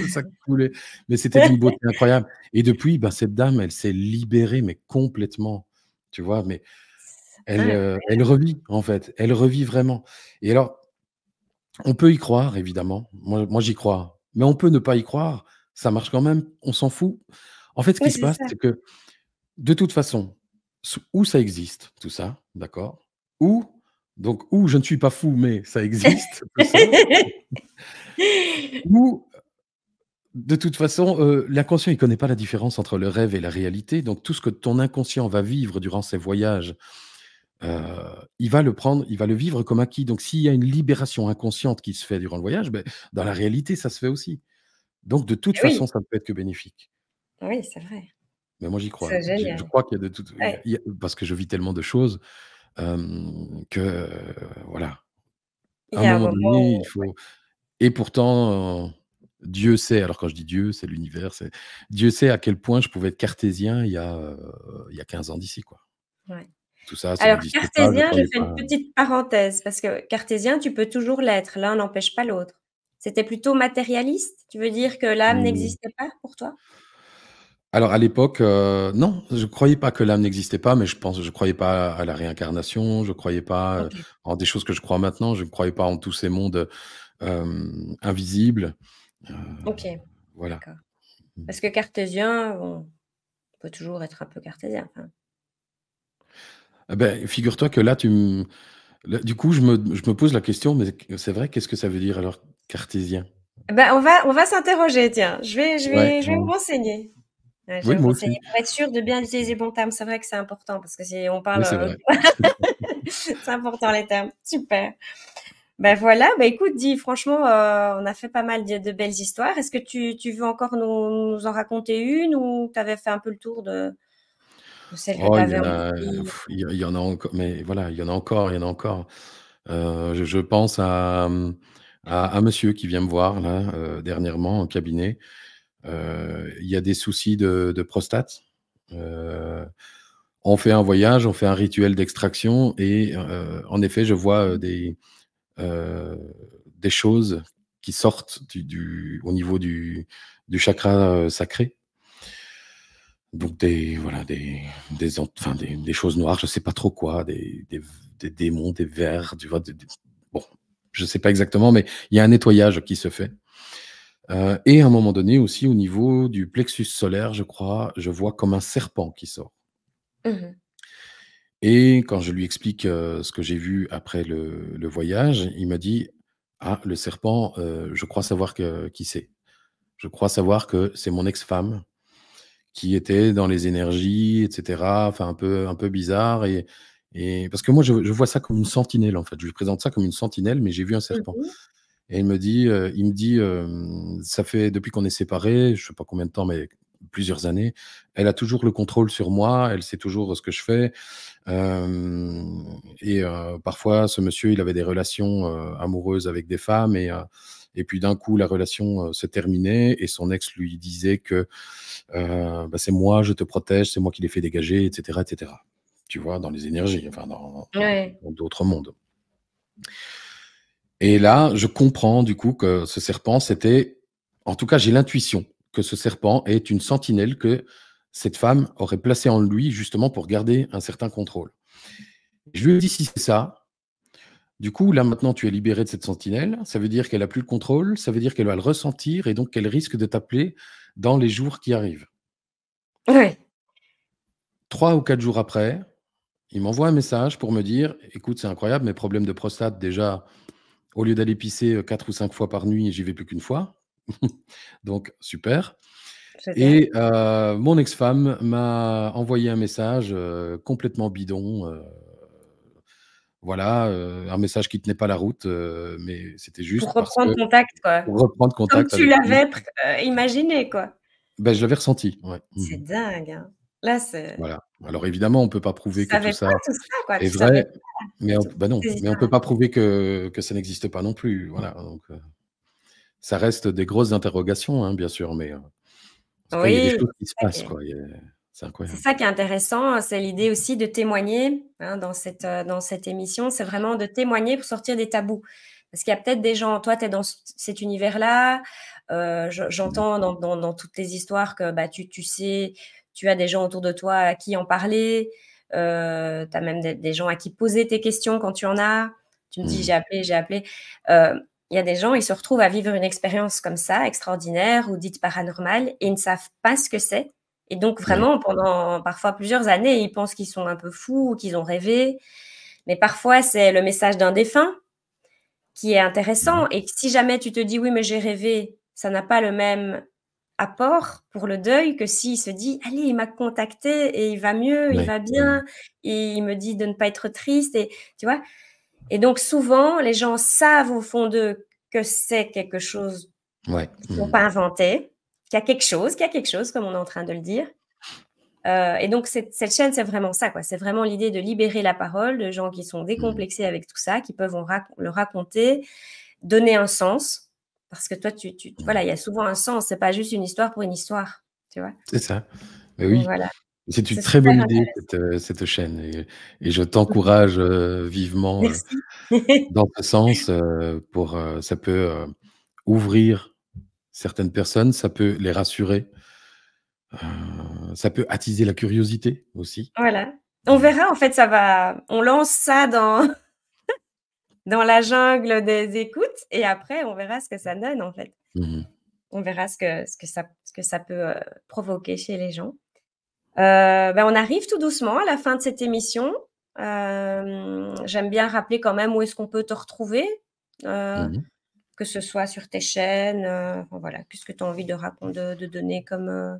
ça coulait, mais c'était d'une beauté incroyable, et depuis, bah, cette dame, elle s'est libérée, mais complètement, tu vois? Mais elle Incroyable. revit, en fait, elle revit vraiment, et alors, on peut y croire évidemment, moi j'y crois, mais on peut ne pas y croire, ça marche quand même, on s'en fout. En fait, ce Oui, qui se c'est passe, ça. c'est que, de toute façon, ou ça existe, tout ça, d'accord? Ou ou je ne suis pas fou, mais ça existe, tout ça, ou de toute façon, l'inconscient, il connaît pas la différence entre le rêve et la réalité, donc tout ce que ton inconscient va vivre durant ces voyages, heu, il va le vivre comme acquis, donc s'il y a une libération inconsciente qui se fait durant le voyage, beh, dans la réalité, ça se fait aussi. Donc de toute façon, Oui, ça ne peut être que bénéfique. oui, c'est vrai. Mais moi, j'y crois. C'est Je génial. crois qu'il y a de toute Ouais. il y a parce que je vis tellement de choses, que, voilà, Il à un y a un moment donné, moment il faut, et pourtant, Dieu sait, alors quand je dis Dieu, c'est l'univers, c'est Dieu sait à quel point je pouvais être cartésien il y a 15 ans d'ici, quoi. ouais. Tout ça, ça Alors n'existait pas, je cartésien, je croyais fais une pas. petite parenthèse parce que cartésien, tu peux toujours l'être, l'un n'empêche pas l'autre. C'était plutôt matérialiste? Tu veux dire que l'âme Mmh. n'existait pas pour toi? Alors à l'époque, non, je croyais pas que l'âme n'existait pas, mais je croyais pas à la réincarnation, je croyais pas, OK, en des choses que je crois maintenant, je ne croyais pas en tous ces mondes, invisibles, heu, OK, voilà. d'accord. Mmh. Parce que cartésien, bon, on peut toujours être un peu cartésien, enfin. Ah beh, figure-toi que là, du coup, je me pose la question, mais c'est vrai, qu'est-ce que ça veut dire alors, cartésien? Bah, on va s'interroger, tiens. Je vais je Ouais, vais je vais me mmh. renseigner. Ouais, je Oui, vais me moi renseigner aussi. pour être sûre de bien utiliser le bon terme. C'est vrai que c'est important parce que si on Oui, parle, c'est vrai. c'est important les termes. Super. Ben voilà, bah, écoute, dis franchement, on a fait pas mal de belles histoires. Est-ce que tu veux encore nous en raconter une ou tu avais fait un peu le tour de celles que tu Oh, il y avais en a, envie? il y en a encore, mais voilà, il y en a encore, il y en a encore. Je pense à, à un monsieur qui vient me voir là, dernièrement en cabinet. Il y a des soucis de prostate. Heu, on fait un voyage, on fait un rituel d'extraction, et en effet, je vois, heu, des choses qui sortent du au niveau du chakra, sacré. Donc voilà, des choses noires, je sais pas trop quoi, des démons, des vers, tu vois? Bon, je sais pas exactement, mais il y a un nettoyage qui se fait. Et à un moment donné aussi, au niveau du plexus solaire, je crois, je vois comme un serpent qui sort, Mmh. et quand je lui explique, ce que j'ai vu après le voyage, il m'a dit: «Ah, le serpent, je crois savoir qui c'est. Je crois savoir que c'est mon ex-femme qui était dans les énergies et cetera», enfin un peu bizarre, et parce que moi je vois ça comme une sentinelle, en fait. Je lui présente ça comme une sentinelle, mais j'ai vu un Mmh serpent. mh. Et il me dit, «Ça fait depuis qu'on est séparés, je sais pas combien de temps, mais plusieurs années, elle a toujours le contrôle sur moi, elle sait toujours ce que je fais». Et parfois ce monsieur, il avait des relations, amoureuses avec des femmes, et puis d'un coup la relation, se terminait, et son ex lui disait que, bah, «C'est moi, je te protège, c'est moi qui l'ai fait dégager» et cetera et cetera. Tu vois? Dans les énergies, enfin Ouais. dans d'autres mondes. Et là, je comprends du coup que ce serpent, c'était, en tout cas, j'ai l'intuition que ce serpent est une sentinelle que cette femme aurait placée en lui justement pour garder un certain contrôle. Je lui ai dit: «Si c'est ça, du coup, là, maintenant, tu es libéré de cette sentinelle, ça veut dire qu'elle a plus le contrôle, ça veut dire qu'elle va le ressentir, et donc qu'elle risque de t'appeler dans les jours qui arrivent». Ouais. 3 ou 4 jours après, il m'envoie un message pour me dire: «Écoute, c'est incroyable, mes problèmes de prostate déjà, au lieu d'aller pisser, 4 ou 5 fois par nuit, j'y vais plus qu'une fois. Donc super Génial. et mon ex-femme m'a envoyé un message, complètement bidon, voilà, un message qui tenait pas la route, mais c'était Pour juste parce reprendre que contact, quoi. pour reprendre Comme contact tu avec lui. l'avais imaginé, quoi. Ben je l'avais ressenti, ouais. Mmh. C'est dingue, hein. Là, c'est Voilà. Alors évidemment, on peut pas tu prouver que tout savais ça pas tout ça, quoi. est Tu savais vrai, pas mais on tout bah, non, ces mais on histoires-là. peut pas prouver que ça n'existe pas non plus, voilà, donc ça reste des grosses interrogations, hein, bien sûr, mais en tout cas, il y a des Oui, choses qui se c'est ça passent, qui est quoi, c'est c'est incroyable. ça qui est intéressant, c'est l'idée aussi de témoigner, hein, dans cette émission. C'est vraiment de témoigner pour sortir des tabous. Parce qu'il y a peut-être des gens toi, tu es dans cet univers-là, Mmh. j'entends dans toutes les histoires que, bah, tu sais, tu as des gens autour de toi à qui en parler, tu as même des gens à qui poser tes questions quand tu en as. Tu me dis: Mmh. j'ai appelé». Il y a des gens, ils se retrouvent à vivre une expérience comme ça, extraordinaire ou dite paranormale et ils ne savent pas ce que c'est et donc Ouais. vraiment pendant parfois plusieurs années, ils pensent qu'ils sont un peu fous ou qu'ils ont rêvé. Mais parfois, c'est le message d'un défunt qui est Mmh. intéressant et que si jamais tu te dis: «Oui, mais j'ai rêvé», ça n'a pas le même apport pour le deuil que s'il se dit: «Allez, il m'a contacté et il va mieux, il Ouais. va Mmh. bien et il me dit de ne pas être triste» et tu vois? Et donc souvent, les gens savent au fond d'eux que c'est quelque chose Ouais. qu'ils n'ont Mmh. pas inventé, qu'il y a quelque chose comme on est en train de le dire. Et donc cette chaîne, c'est vraiment ça, quoi. C'est vraiment l'idée de libérer la parole de gens qui sont Mmh. décomplexés avec tout ça, qui peuvent en le raconter, donner un sens. Parce que toi, Mmh. voilà, il y a souvent un sens, c'est pas juste une histoire pour une histoire, tu vois? C'est ça. Bah, Donc oui, voilà, c'est une c'est très super bonne idée intéressant. cette chaîne et je t'encourage, vivement, Merci. dans ce sens, ça peut, ouvrir certaines personnes, ça peut les rassurer, ça peut attiser la curiosité aussi. Voilà. On Mmh. verra, en fait, on lance ça dans la jungle des écoutes et après on verra ce que ça donne, en fait. Mmh mh. On verra ce que ça peut, provoquer chez les gens. On arrive tout doucement à la fin de cette émission. J'aime bien rappeler quand même où est-ce qu'on peut te retrouver, heu, Mmh. que ce soit sur tes chaînes, enfin voilà, qu'est-ce que tu as envie de donner comme,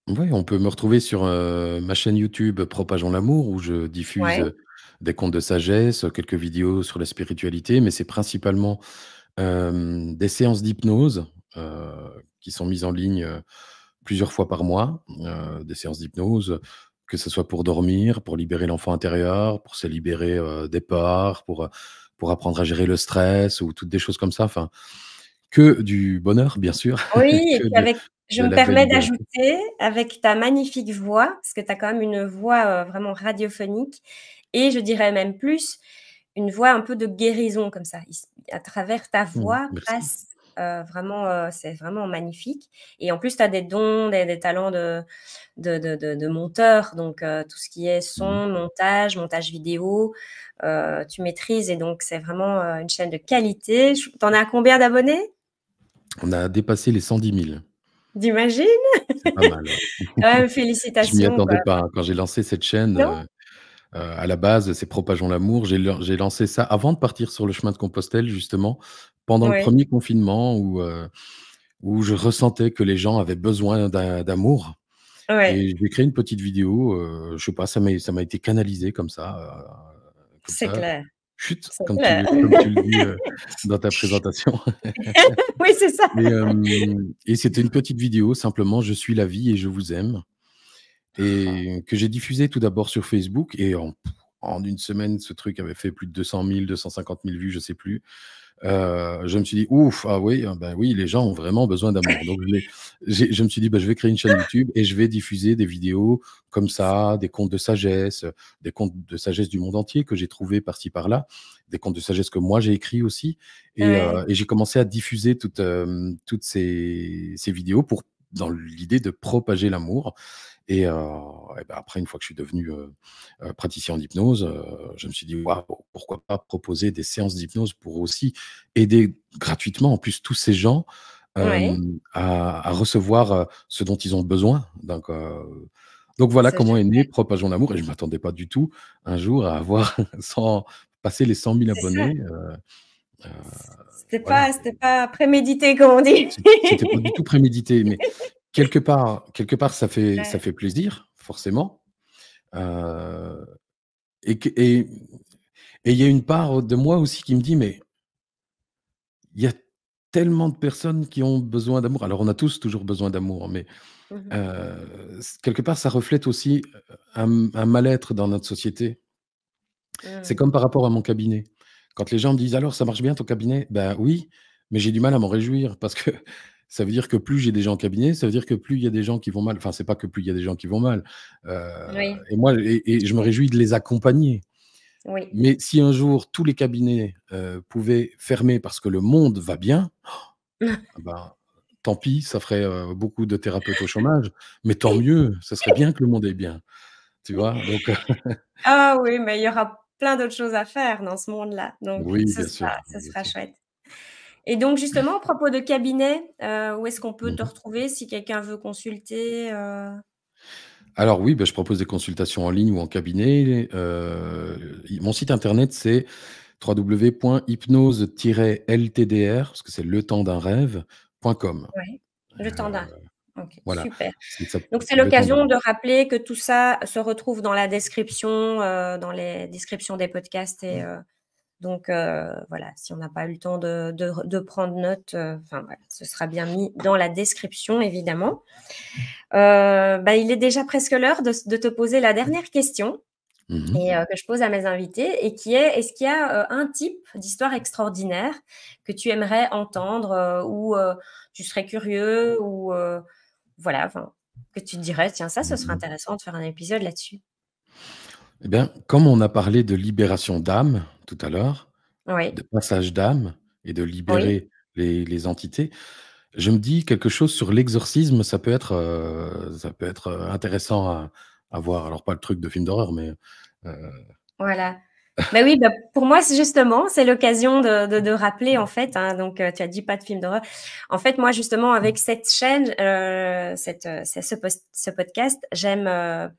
Ouais, on peut me retrouver sur, ma chaîne YouTube Propageons l'amour où je diffuse, ouais, des contes de sagesse, quelques vidéos sur la spiritualité, mais c'est principalement, des séances d'hypnose, qui sont mises en ligne, plusieurs fois par mois, des séances d'hypnose, que ce soit pour dormir, pour libérer l'enfant intérieur, pour se libérer, des peurs, pour apprendre à gérer le stress ou toutes des choses comme ça, enfin, que du bonheur bien sûr, oui et que puis de avec je de me la belle permets libération. d'ajouter, avec ta magnifique voix, parce que tu as quand même une voix, vraiment radiophonique et je dirais même plus, une voix un peu de guérison comme ça. À travers ta Mmh, voix merci. passe, vraiment, c'est vraiment magnifique et en plus tu as des dons, des talents de monteur donc tout ce qui est Mmh. son, montage vidéo, tu maîtrises et donc c'est vraiment, une chaîne de qualité. Tu en as à combien d'abonnés? On a dépassé les 110 000. Tu C'est pas mal, ouais. Je m'y félicitations, quoi. attendais pas, hein. Quand j'ai lancé cette chaîne, Non? à la base, c'est Propageons l'amour. J'ai lancé ça avant de partir sur le chemin de Compostelle, justement, pendant le Oui, premier confinement où je ressentais que les gens avaient besoin d'amour ouais, et j'ai créé une petite vidéo, je sais pas, ça m'a été canalisé comme c'est ça, clair, chut, c'est comme clair. tu le dis, dans ta présentation. Oui, c'est ça. Et c'était une petite vidéo simplement: «Je suis la vie et je vous aime». Et que j'ai diffusé tout d'abord sur Facebook et en 1 semaine, ce truc avait fait plus de 200 000, 250 000 vues, je sais plus. Je me suis dit: «Ouf, ah oui, ah bah, oui, les gens ont vraiment besoin d'amour». Donc je me suis dit: «Bah, je vais créer une chaîne YouTube et je vais diffuser des vidéos comme ça, des contes de sagesse, des contes de sagesse du monde entier que j'ai trouvés par-ci par-là, des contes de sagesse que moi j'ai écrits aussi» Ouais, et j'ai commencé à diffuser toutes ces vidéos pour dans l'idée de propager l'amour et bah, après une fois que je suis devenu, praticien en hypnose, je me suis dit: «Waouh, pourquoi pas proposer des séances d'hypnose pour aussi aider gratuitement en plus tous ces gens, ouais, à recevoir, ce dont ils ont besoin». Donc voilà C'est comment est né génial. Propageons l'amour et je m'attendais pas du tout un jour à avoir 100 passer les 100 000 C'est ça. abonnés, heu, voilà. C'était pas prémédité comme on dit. C'était pas du tout prémédité, mais quelque part ça Ouais. fait plaisir, forcément, heu et que et il y a une part de moi aussi qui me dit: «Mais il y a tellement de personnes qui ont besoin d'amour». Alors on a tous toujours besoin d'amour, mais Mmh mh. quelque part ça reflète aussi, un mal-être dans notre société. C'est Mmh. comme par rapport à mon cabinet. Quand les gens me disent: «Alors ça marche bien ton cabinet?» «Ben oui, mais j'ai du mal à m'en réjouir parce que ça veut dire que plus j'ai des gens en cabinet, ça veut dire que plus il y a des gens qui vont mal». Enfin, c'est pas que plus il y a des gens qui vont mal, Oui, et moi et je me réjouis de les accompagner. oui. Mais si un jour tous les cabinets, pouvaient fermer parce que le monde va bien, ah ben, tant pis, ça ferait, beaucoup de thérapeutes au chômage, mais tant mieux, ce serait bien que le monde aille bien, tu vois? Donc Ah oui, mais il y aura plein d'autres choses à faire dans ce monde-là, donc oui, ce bien sûr, sera ce bien sera sûr. chouette. Et donc justement, à propos de cabinet, où est-ce qu'on peut te Mmh. retrouver si quelqu'un veut consulter, Alors oui, bah, je propose des consultations en ligne ou en cabinet. Mon site internet, c'est www.hypnose-ltdr, parce que c'est le temps d'un rêve.com. Ouais, le temps d'un OK, Voilà, super. c'est ça, Donc c'est le temps d'un l'occasion rêve. de rappeler que tout ça se retrouve dans la description, dans les descriptions des podcasts et donc voilà, si on n'a pas eu le temps de prendre note, enfin voilà, ce sera bien mis dans la description évidemment. Bah, il est déjà presque l'heure de te poser la dernière question Mmh. et que je pose à mes invités et qui est: est-ce qu'il y a, un type d'histoire extraordinaire que tu aimerais entendre, ou tu serais curieux ou voilà, enfin, que tu te dirais: «Tiens, ça, ce serait Mmh. intéressant de faire un épisode là-dessus». Eh bien, comme on a parlé de libération d'âme tout à l'heure, Oui, de passage d'âme et de oui. libérer les entités, je me dis quelque chose sur l'exorcisme, ça peut être, intéressant à voir. Alors pas le truc de film d'horreur, mais, heu Voilà. Bah, oui, bah, pour moi, c'est justement, c'est l'occasion de rappeler, en fait, hein, donc tu as dit pas de film d'horreur. En fait, moi, justement, avec cette chaîne, c'est ce podcast, j'aime,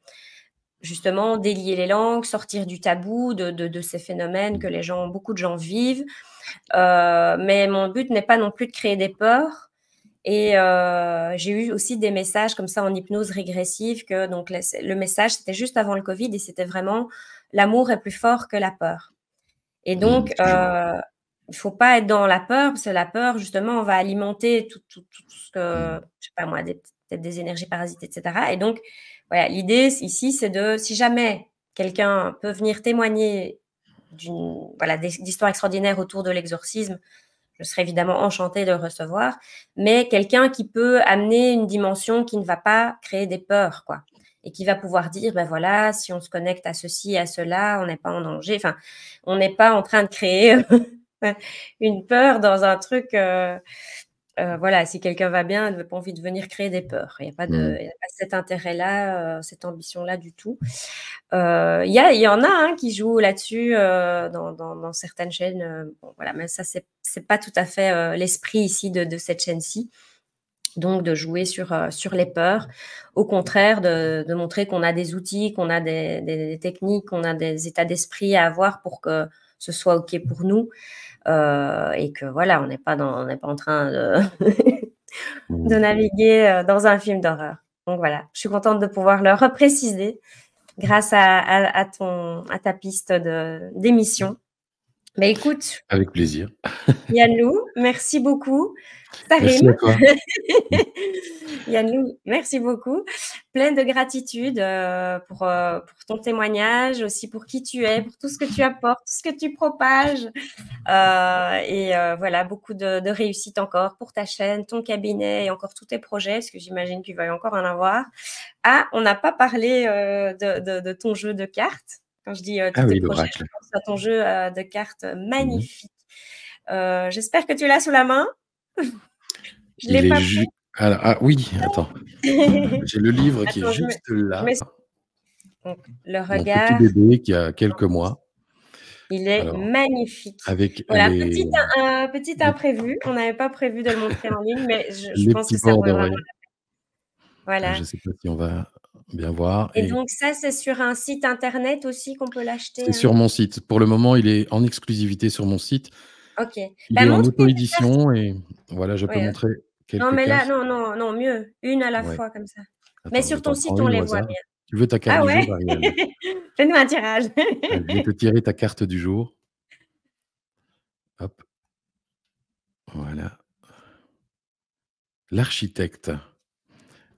justement délier les langues, sortir du tabou de ces phénomènes que les gens beaucoup de gens vivent. Mais mon but n'est pas non plus de créer des peurs et j'ai eu aussi des messages comme ça en hypnose régressive que donc le message, c'était juste avant le covid et c'était vraiment: «L'amour est plus fort que la peur» et mmh, donc je vois. il faut pas être dans la peur parce que la peur justement va alimenter tout ce que Mmh. je sais pas moi, peut-être des énergies parasites et cetera et donc voilà, l'idée ici, c'est de si jamais quelqu'un peut venir témoigner d'histoires extraordinaires autour de l'exorcisme, je serais évidemment enchantée de le recevoir, mais quelqu'un qui peut amener une dimension qui ne va pas créer des peurs, quoi. Et qui va pouvoir dire, ben voilà, si on se connecte à ceci, à cela, on n'est pas en danger. Enfin, on n'est pas en train de créer une peur dans un truc. Voilà, si quelqu'un va bien, elle n'a pas envie de venir créer des peurs. Mmh. Il y a pas cet intérêt-là, cette ambition-là du tout. Il y en a, hein, qui jouent là-dessus, dans certaines chaînes, bon voilà, mais ça c'est pas tout à fait, l'esprit ici de cette chaîne-ci, donc de jouer sur les peurs. Au contraire, de montrer qu'on a des outils, qu'on a des techniques, qu'on a des états d'esprit à avoir pour que ce soit OK pour nous, et que voilà, on n'est pas en train de de Mmh. naviguer, dans un film d'horreur. Donc voilà, je suis contente de pouvoir le repréciser grâce à ta piste d'émission. Mais écoute, Avec plaisir. Yann-Lou, merci beaucoup. Ça Merci rime. à toi. Mmh. Yann-Lou, merci beaucoup. Pleine de gratitude, pour ton témoignage, aussi pour qui tu es, pour tout ce que tu apportes, tout ce que tu propages. Et voilà, beaucoup de réussite encore pour ta chaîne, ton cabinet et encore tous tes projets, parce que j'imagine qu'il va y encore en avoir. Ah, on n'a pas parlé, de ton jeu de cartes. Quand je dis, tous Ah tes oui, projets, je l'oracle. pense à ton jeu, de cartes Mmh. magnifique. J'espère que tu l'as sous la main. Je l'ai Il est pas ju alors ah oui, attends, pris. j'ai le livre qui est Attends, juste je mets là, donc le mon petit regard, bébé qui a quelques mois. il est Alors magnifique. avec Voilà, un petit les imprévu. On n'avait pas prévu de le montrer en ligne, mais je les pense petits que ça bords vaut vraiment dorés. voilà. Je sais pas si on va bien voir. Et Et donc ça, c'est sur un site internet aussi qu'on peut l'acheter, c'est sur hein? mon site. Pour le moment, il est en exclusivité sur mon site. OK. Il Bah, est en montre-moi ta carte. auto-édition et voilà, je peux Ouais, montrer non, quelques mais là, cartes. non, non, non, mieux, une à la Ouais. fois comme ça. Mais Attends, je sur ton t'en prends site, on une les au voit hasard. bien. Tu veux ta carte Ah du ouais? jour, Ariel? Fais-nous un tirage. Allez, je vais te tirer ta carte du jour. Hop, voilà. L'architecte.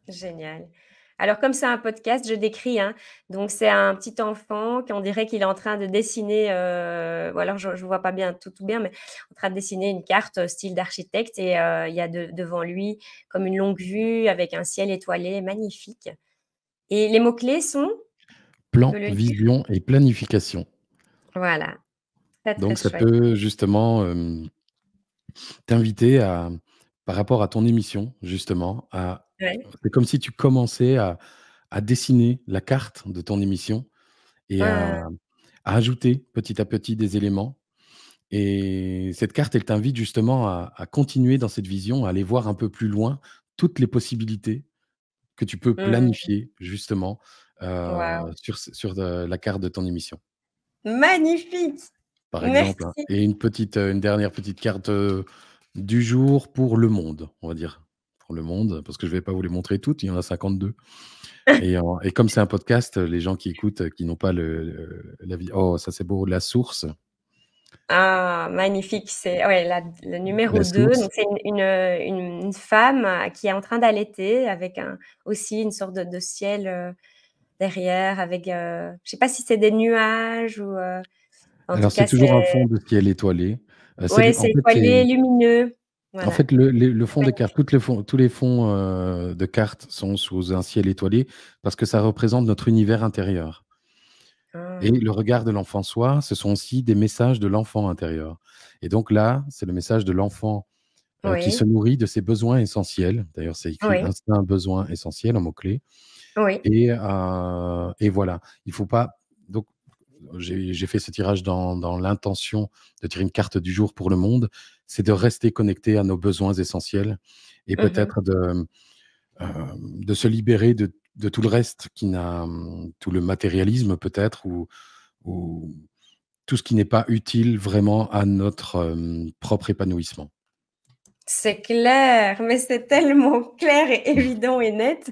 Génial. Alors comme c'est un podcast, je décris, hein, donc c'est un petit enfant qu'on dirait qu'il est en train de dessiner, ou alors je vois pas bien tout bien, mais en train de dessiner une carte, style d'architecte et il y a devant lui comme une longue vue avec un ciel étoilé magnifique et les mots clés sont? Tu peux Plan, le dire? vision et planification. Voilà, très, très Donc ça chouette. peut justement, t'inviter à par rapport à ton émission justement, à Ouais. c'est comme si tu commençais à dessiner la carte de ton émission et Ouais, ouais, ouais. à ajouter petit à petit des éléments et cette carte, elle t'invite justement à continuer dans cette vision, à aller voir un peu plus loin toutes les possibilités que tu peux Mmh. planifier justement, Waouh! sur, la carte de ton émission, Magnifique! par exemple, hein. Merci. Et une dernière petite carte, du jour pour le monde, on va dire. Pour le monde, parce que je vais pas vous les montrer toutes, il y en a 52 et comme c'est un podcast, les gens qui écoutent, qui n'ont pas la vie oh ça c'est beau, la source. Ah, magnifique, c'est ouais, le numéro La 2. source, Donc c'est une femme, qui est en train d'allaiter avec un aussi une sorte de ciel, derrière avec, je sais pas si c'est des nuages ou, en tout alors c'est cas toujours un c'est fond de ciel étoilé, c'est ouais, le c'est étoilé, lumineux. en Voilà, fait, le fond des cartes, magnifique. tous les fonds, de cartes sont sous un ciel étoilé parce que ça représente notre univers intérieur et Ah, le regard de l'enfant soi, ce sont aussi des messages de l'enfant intérieur et donc là, c'est le message de l'enfant, qui se oui, nourrit de ses besoins essentiels. D'ailleurs, c'est écrit oui, instinct, besoin essentiel en mots-clés oui. et voilà. Il faut pas donc j'ai fait ce tirage dans l'intention de tirer une carte du jour pour le monde, c'est de rester connecté à nos besoins essentiels et Mmh. peut-être de se libérer de tout le reste qui n'a, tout le matérialisme peut-être ou tout ce qui n'est pas utile vraiment à notre, propre épanouissement. C'est clair, mais c'est tellement clair et évident et net.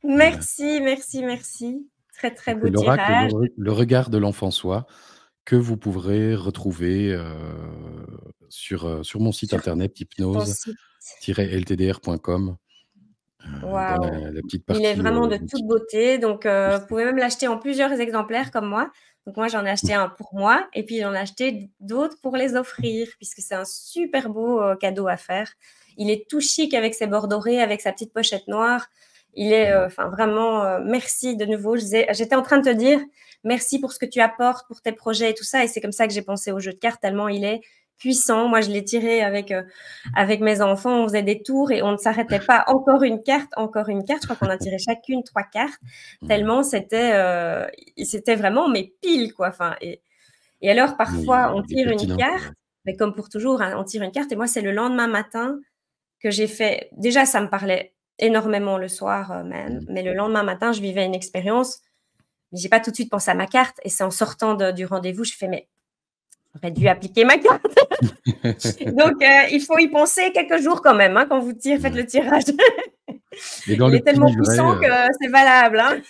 Voilà. Merci, merci, merci. Très, très Donc c'est beau l'oracle, tirage. le regard de l'enfant soi que vous pourrez retrouver, sur mon site Sur internet ton site. hypnose-ltdr.com, dans Waouh! la petite Il est partie, vraiment de toute boutique. beauté, donc vous Merci. pouvez même l'acheter en plusieurs exemplaires comme moi. Donc moi, j'en ai acheté un pour moi et puis j'en ai acheté d'autres pour les offrir puisque c'est un super beau, cadeau à faire. Il est tout chic avec ses bords dorés, avec sa petite pochette noire. Il est, Mmh. enfin vraiment, merci de nouveau. J'étais en train de te dire merci pour ce que tu apportes, pour tes projets et tout ça et c'est comme ça que j'ai pensé au jeu de cartes tellement il est puissant. Moi, je l'ai tiré avec mes enfants, on faisait des tours et on ne s'arrêtait pas. Encore une carte, encore une carte. Je crois qu'on a tiré chacune 3 cartes, Ouais. tellement c'était vraiment mais pile quoi. Enfin et alors Oui, parfois on il est tire une pertinent, carte, ouais. mais comme pour toujours, hein, on tire une carte et moi c'est le lendemain matin que j'ai fait. Déjà ça me parlait énormément le soir, même, Mmh. mais le lendemain matin je vivais une expérience, mais j'ai pas tout de suite pensé à ma carte et c'est en sortant du rendez-vous, je fais: «Mais j'aurais dû appliquer ma carte». Donc il faut y penser quelques jours quand même, hein, quand vous faites Ouais le tirage. et dans Il le est petit tellement livret, puissant que c'est valable, hein.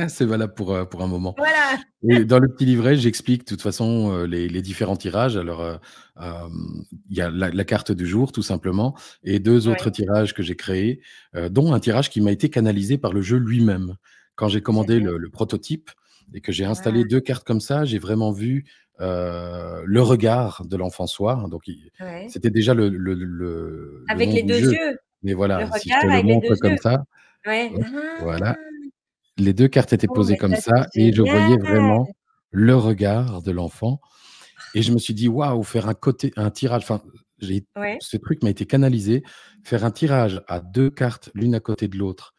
c'est valable pour un moment Voilà. et dans le petit livret, j'explique de toute façon, les différents tirages. Alors, il y a la carte du jour tout simplement et 2 autres Ouais, tirages que j'ai créés, dont un tirage qui m'a été canalisé par le jeu lui-même. Quand j'ai commandé génial. le prototype et que j'ai installé Waouh, 2 cartes comme ça, j'ai vraiment vu, le regard de l'enfant soi. Donc il ouais. c'était déjà le Avec nom les du 2 jeu. yeux, Mais le voilà, si je te regard le avec les 2 montre comme yeux. ça, Ouais. hop, voilà. Ah! Les 2 cartes étaient Oh posées mais comme ça, ça c'est et je génial! voyais vraiment le regard de l'enfant et je me suis dit: «Waouh, faire un tirage», enfin, j'ai Ouais, ce truc m'a été canalisé, faire un tirage à 2 cartes l'une à côté de l'autre,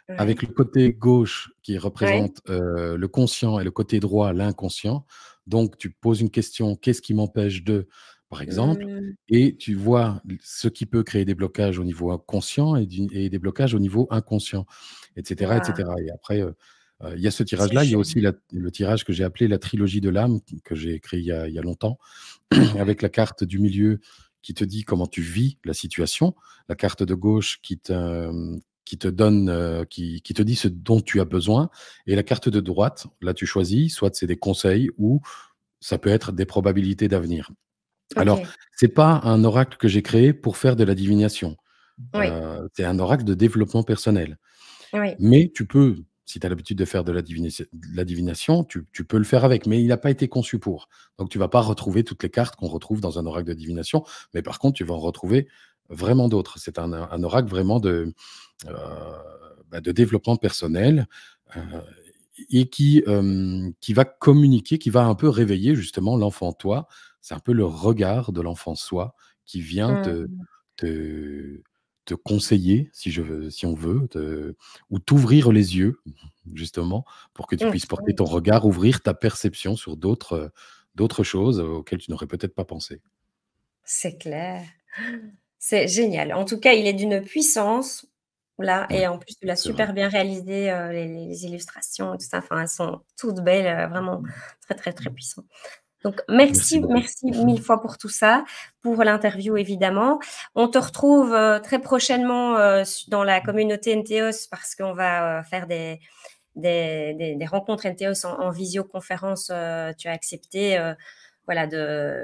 avec ouais, le côté gauche qui ouais. représente, le conscient et le côté droit l'inconscient. Donc tu poses une question: «Qu'est-ce qui m'empêche de?» par exemple, Mmh. et tu vois ce qui peut créer des blocages au niveau conscient et des blocages au niveau inconscient, et cetera, et Waouh, cetera. Et après, il y a ce c'est tirage-là. Il y a aussi génial. le tirage que j'ai appelé la trilogie de l'âme, que j'ai écrit il y a longtemps, avec la carte du milieu qui te dit comment tu vis la situation, la carte de gauche qui te donne, qui te dit ce dont tu as besoin, et la carte de droite, là tu choisis, soit c'est des conseils ou ça peut être des probabilités d'avenir. Alors, OK. c'est pas un oracle que j'ai créé pour faire de la divination, Oui, c'est un oracle de développement personnel. oui. Mais tu peux, si tu as l'habitude de faire de la divination, tu peux le faire avec, mais il n'a pas été conçu pour. Donc tu vas pas retrouver toutes les cartes qu'on retrouve dans un oracle de divination, mais par contre, tu vas en retrouver vraiment d'autres. C'est un oracle vraiment heu, de développement personnel, heu et qui va communiquer, qui va un peu réveiller justement l'enfant toi. C'est un peu le regard de l'enfant soi qui vient Mmh. te te conseiller, si on veut, ou t'ouvrir les yeux, justement, pour que tu puisses porter OK, ton regard, ouvrir ta perception sur d'autres choses auxquelles tu n'aurais peut-être pas pensé. c'est clair. C'est génial. En tout cas, il est d'une puissance, là Oui, et en plus, tu l'as c'est vrai. super bien réalisé, les illustrations et tout ça, enfin, elles sont toutes belles, vraiment très, très, très puissant. Donc Merci merci, beaucoup. merci 1000 fois pour tout ça, pour l'interview évidemment. On te retrouve, très prochainement, dans la communauté NTEOS parce qu'on va, faire des rencontres NTEOS en visioconférence, tu as accepté, voilà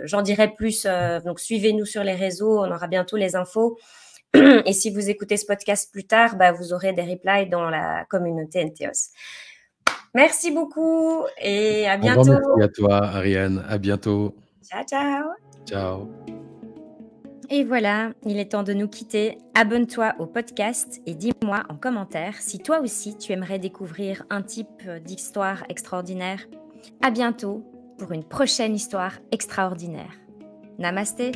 j'en dirai plus, donc suivez-nous sur les réseaux, on aura bientôt les infos et si vous écoutez ce podcast plus tard, bah, vous aurez des replies dans la communauté NTEOS. Merci beaucoup et à Un grand bientôt. merci à toi, Ariane. À bientôt. Ciao, ciao. Ciao. Et voilà, il est temps de nous quitter. Abonne-toi au podcast et dis-moi en commentaire si toi aussi tu aimerais découvrir un type d'histoire extraordinaire. À bientôt pour une prochaine histoire extraordinaire. Namasté.